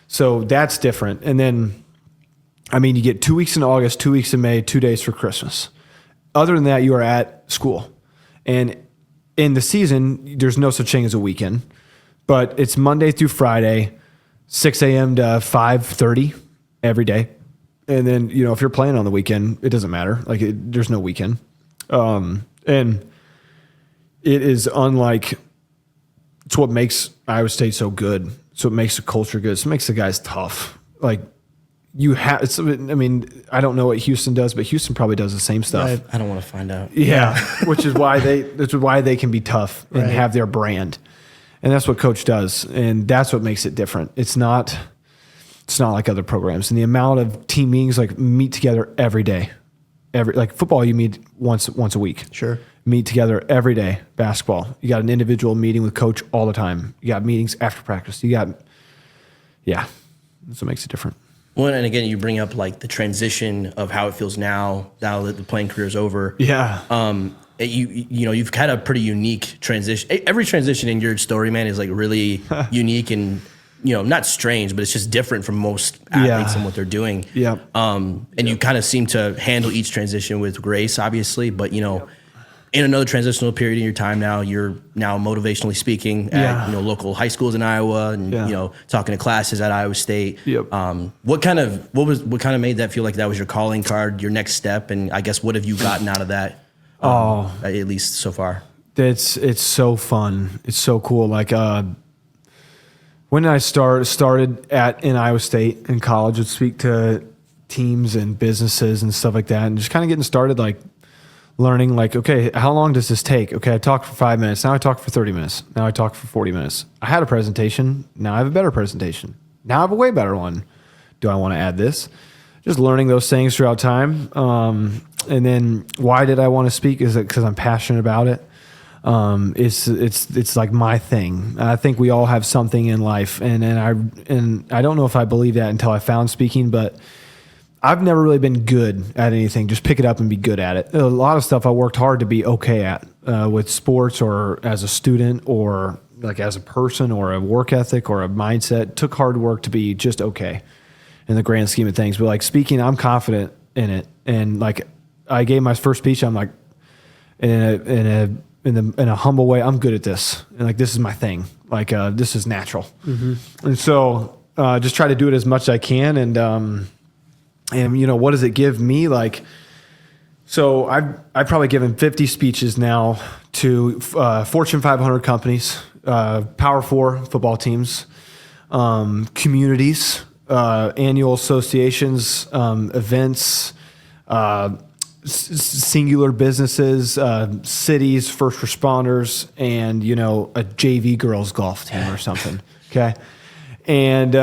So that's different. And then, you get 2 weeks in August, 2 weeks in May, 2 days for Christmas. Other than that, you are at school. And in the season, there's no such thing as a weekend, but it's Monday through Friday, 6 a.m. to 5:30 every day. And then, if you're playing on the weekend, it doesn't matter. Like, there's no weekend. And it is unlike, it's what makes Iowa State so good. So it makes the culture good. So it makes the guys tough. Like, I don't know what Houston does, but Houston probably does the same stuff.
I don't want to find out.
Yeah, which is why they can be tough and have their brand, and that's what coach does, and that's what makes it different. It's not like other programs, and the amount of team meetings, like, meet together every day, like football, you meet once a week.
Sure,
meet together every day. Basketball, you got an individual meeting with coach all the time. You got meetings after practice. That's what makes it different.
Well, and again, you bring up, like, the transition of how it feels now that the playing career is over.
Yeah.
You've had a pretty unique transition. Every transition in your story, man, is, like, really unique and, not strange, but it's just different from most athletes and what they're doing.
Yeah.
And you kind of seem to handle each transition with grace, obviously, but, in in another transitional period in your time now. You're now motivationally speaking at local high schools in Iowa, and talking to classes at Iowa State.
Yep.
What kind of made that feel like that was your calling card, your next step, and I guess what have you gotten out of that? At least so far.
It's so fun. It's so cool. Like when I started in Iowa State in college, would speak to teams and businesses and stuff like that, and just kind of getting started, like learning, like, okay, how long does this take? Okay, I talked for 5 minutes. Now I talk for 30 minutes. Now I talk for 40 minutes. I had a presentation. Now I have a better presentation. Now I have a way better one. Do I want to add this? Just learning those things throughout time. And then why did I want to speak? Is it because I'm passionate about it? It's like my thing. I think we all have something in life, and I don't know if I believe that until I found speaking, but I've never really been good at anything. Just pick it up and be good at it. A lot of stuff I worked hard to be okay at, with sports or as a student or like as a person or a work ethic or a mindset. Took hard work to be just okay in the grand scheme of things. But like speaking, I'm confident in it. And like I gave my first speech, I'm like in a humble way, I'm good at this. And like, this is my thing. Like, this is natural. Mm-hmm. And so, just try to do it as much as I can. And what does it give me? Like, so I've probably given 50 speeches now to, Fortune 500 companies, Power 4 football teams, communities, annual associations, events, singular businesses, cities, first responders, and a JV girls golf team or something. Okay, and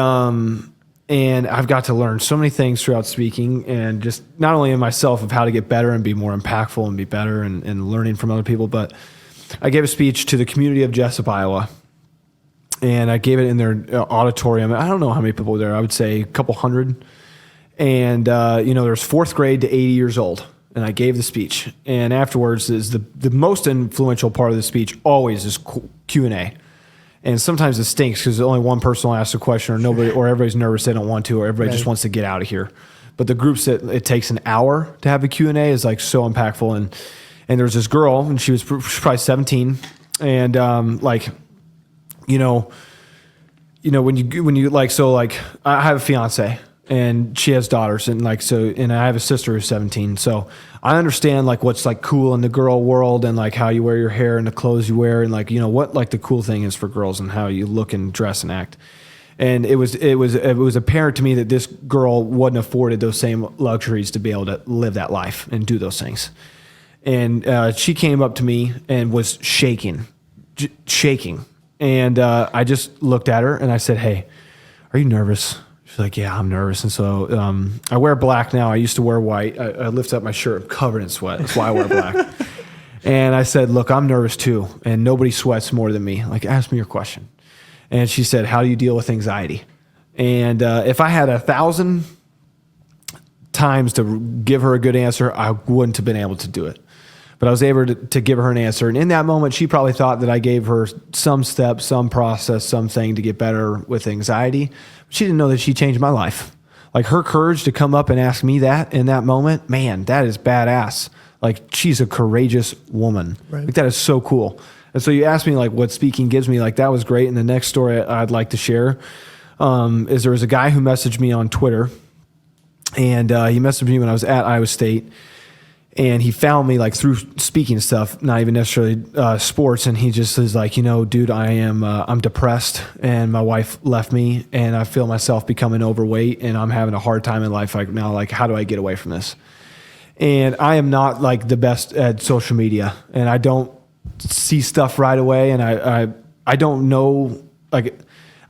I've got to learn so many things throughout speaking, and just not only in myself of how to get better and be more impactful and be better, and learning from other people, but I gave a speech to the community of Jessup, Iowa, and I gave it in their auditorium. I don't know how many people were there. I would say a couple hundred, and there's fourth grade to 80 years old. And I gave the speech, and afterwards is the most influential part of the speech always is Q&A. And sometimes it stinks because only one person will ask a question, or everybody's nervous they don't want to, or everybody just wants to get out of here. But the groups that it takes an hour to have a Q&A is like so impactful. And there was this girl, and she was probably 17, and when you like, so like I have a fiance. And she has daughters, and and I have a sister who's 17. So I understand like what's like cool in the girl world, and like how you wear your hair and the clothes you wear, and like what like the cool thing is for girls and how you look and dress and act. And it was apparent to me that this girl wasn't afforded those same luxuries to be able to live that life and do those things. And she came up to me and was shaking, and I just looked at her and I said, "Hey, are you nervous?" She's like, "Yeah, I'm nervous." And so I wear black now. I used to wear white. I lift up my shirt. I'm covered in sweat. That's why I wear black. And I said, "Look, I'm nervous too. And nobody sweats more than me. Like, ask me your question." And she said, "How do you deal with anxiety?" And if I had 1,000 times to give her a good answer, I wouldn't have been able to do it. But I was able to give her an answer. And in that moment, she probably thought that I gave her some steps, some process, something to get better with anxiety. She didn't know that she changed my life. Like, her courage to come up and ask me that in that moment, man, that is badass. Like, she's a courageous woman. Right. Like, that is so cool. And so you asked me like what speaking gives me, like that was great. And the next story I'd like to share is there was a guy who messaged me on Twitter, and he messaged me when I was at Iowa State. And he found me like through speaking stuff, not even necessarily sports. And he just is like, dude, I'm depressed, and my wife left me, and I feel myself becoming overweight, and I'm having a hard time in life right now. Like, how do I get away from this? And I am not like the best at social media, and I don't see stuff right away. And I don't know, like,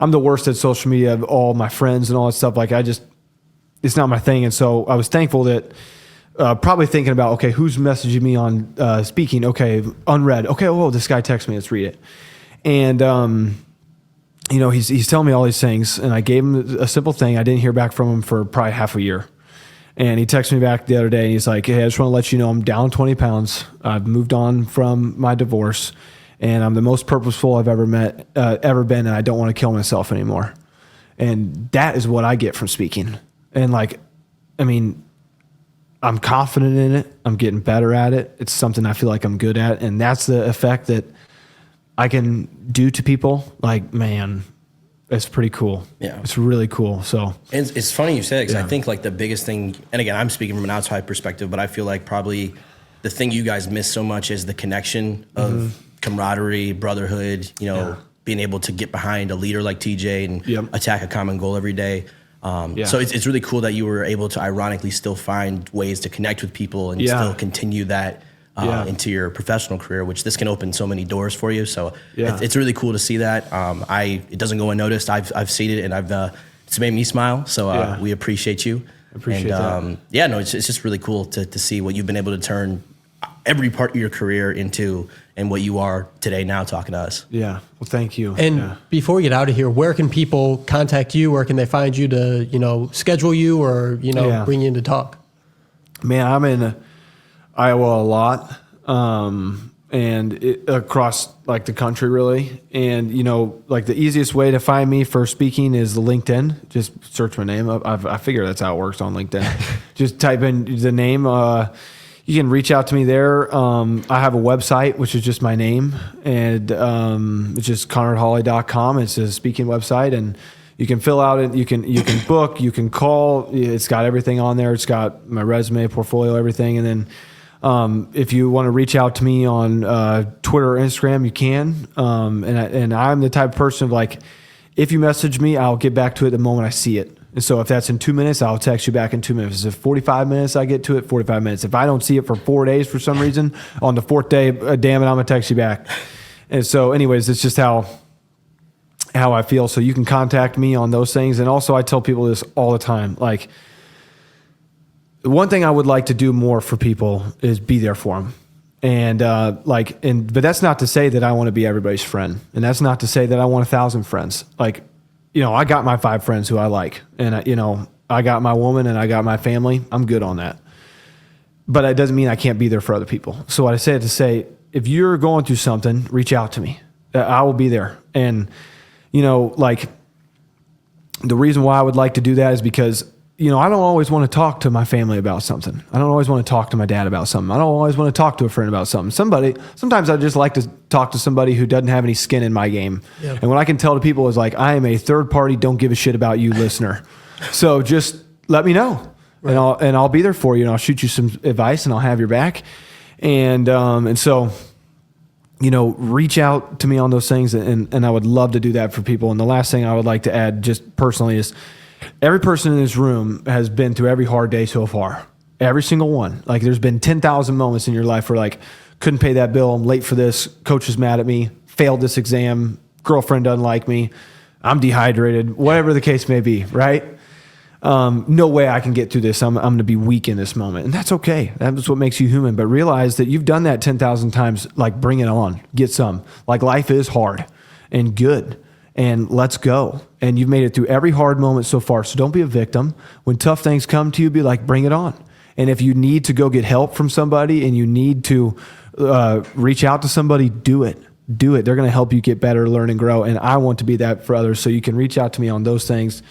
I'm the worst at social media of all my friends and all that stuff. Like, it's not my thing. And so I was thankful that, probably thinking about, okay, who's messaging me on speaking? Okay, unread. Okay, this guy texted me. Let's read it. And he's telling me all these things, and I gave him a simple thing. I didn't hear back from him for probably half a year, and he texted me back the other day, and he's like, "Hey, I just want to let you know I'm down 20 pounds. I've moved on from my divorce, and I'm the most purposeful I've ever been, and I don't want to kill myself anymore." And that is what I get from speaking. And like, I mean, I'm confident in it. I'm getting better at it. It's something I feel like I'm good at. And that's the effect that I can do to people. Like, man, it's pretty cool.
Yeah.
It's really cool. So
it's funny you said it, because I think like the biggest thing, and again, I'm speaking from an outside perspective, but I feel like probably the thing you guys miss so much is the connection of camaraderie, brotherhood, being able to get behind a leader like TJ and attack a common goal every day. So it's really cool that you were able to ironically still find ways to connect with people and still continue that into your professional career, which this can open so many doors for you. So it's really cool to see that. It doesn't go unnoticed. I've seen it, and it's made me smile. So we appreciate you.
Appreciate that.
It's just really cool to see what you've been able to turn every part of your career into, and what you are today now talking to us. Yeah.
Well, thank you.
And before we get out of here, where can people contact you? Where can they find you to, schedule you or, bring you in to talk?
Man, I'm in Iowa a lot, and across like the country really. And, like the easiest way to find me for speaking is the LinkedIn. Just search my name up. I figure that's how it works on LinkedIn. Just type in the name. You can reach out to me there. I have a website, which is just my name, and it's just conradhawley.com. It's a speaking website, and you can fill out it. You can book. You can call. It's got everything on there. It's got my resume, portfolio, everything. And then if you want to reach out to me on Twitter or Instagram, you can. And I'm the type of person of like, if you message me, I'll get back to it the moment I see it. And so if that's in 2 minutes, I'll text you back in 2 minutes. If 45 minutes, I get to it, 45 minutes. If I don't see it for 4 days for some reason, on the fourth day, damn it, I'm going to text you back. And so anyways, it's just how I feel. So you can contact me on those things. And also I tell people this all the time. Like, one thing I would like to do more for people is be there for them. And but that's not to say that I want to be everybody's friend. And that's not to say that I want 1,000 friends. Like, I got my 5 friends who I like, and I got my woman and I got my family. I'm good on that. But it doesn't mean I can't be there for other people. So what I say to say, if you're going through something, reach out to me. I will be there. And, like, the reason why I would like to do that is because, I don't always want to talk to my family about something. I don't always want to talk to my dad about something. I don't always want to talk to a friend about something. Sometimes I just like to talk to somebody who doesn't have any skin in my game. Yeah. And what I can tell to people is like, I am a third party, don't give a shit about you listener. So just let me know. Right. And I'll be there for you, and I'll shoot you some advice, and I'll have your back. And so, reach out to me on those things, and I would love to do that for people. And the last thing I would like to add just personally is, every person in this room has been through every hard day so far. Every single one. Like, there's been 10,000 moments in your life where, like, couldn't pay that bill, I'm late for this, coach is mad at me, failed this exam, girlfriend doesn't like me, I'm dehydrated, whatever the case may be, right? No way I can get through this. I'm going to be weak in this moment. And that's okay. That's what makes you human. But realize that you've done that 10,000 times. Like, bring it on. Get some. Like, life is hard and good. And let's go. And you've made it through every hard moment so far. So don't be a victim. When tough things come to you, be like, bring it on. And if you need to go get help from somebody and you need to reach out to somebody, do it. Do it. They're going to help you get better, learn, and grow. And I want to be that for others. So you can reach out to me on those things.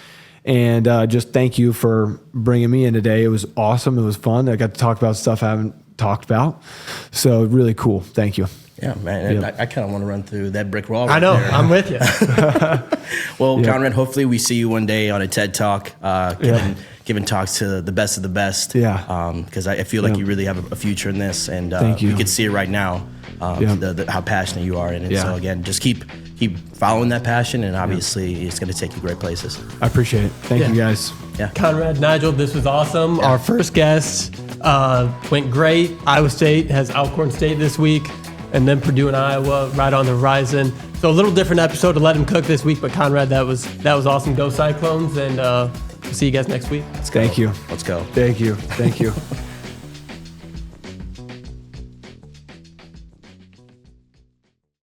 And just thank you for bringing me in today. It was awesome. It was fun. I got to talk about stuff I haven't talked about. So really cool. Thank you.
Yeah, man. And I kind of want to run through that brick wall.
I know.
There.
I'm with you.
Well, Conrad, hopefully we see you one day on a TED Talk, giving talks to the best of the best. Yeah. Because I feel like you really have a future in this, and we can see it right now. How passionate you are in it. Yeah. So again, just keep following that passion, and obviously it's going to take you great places.
I appreciate it. Thank you guys.
Yeah.
Conrad, Nigel, this was awesome. Yeah. Our first guest went great. Iowa State has Alcorn State this week, and then Purdue and Iowa right on the horizon. So a little different episode to let him cook this week, but Conrad, that was awesome. Go Cyclones, and we'll see you guys next week.
Thank you.
Let's go.
Thank you.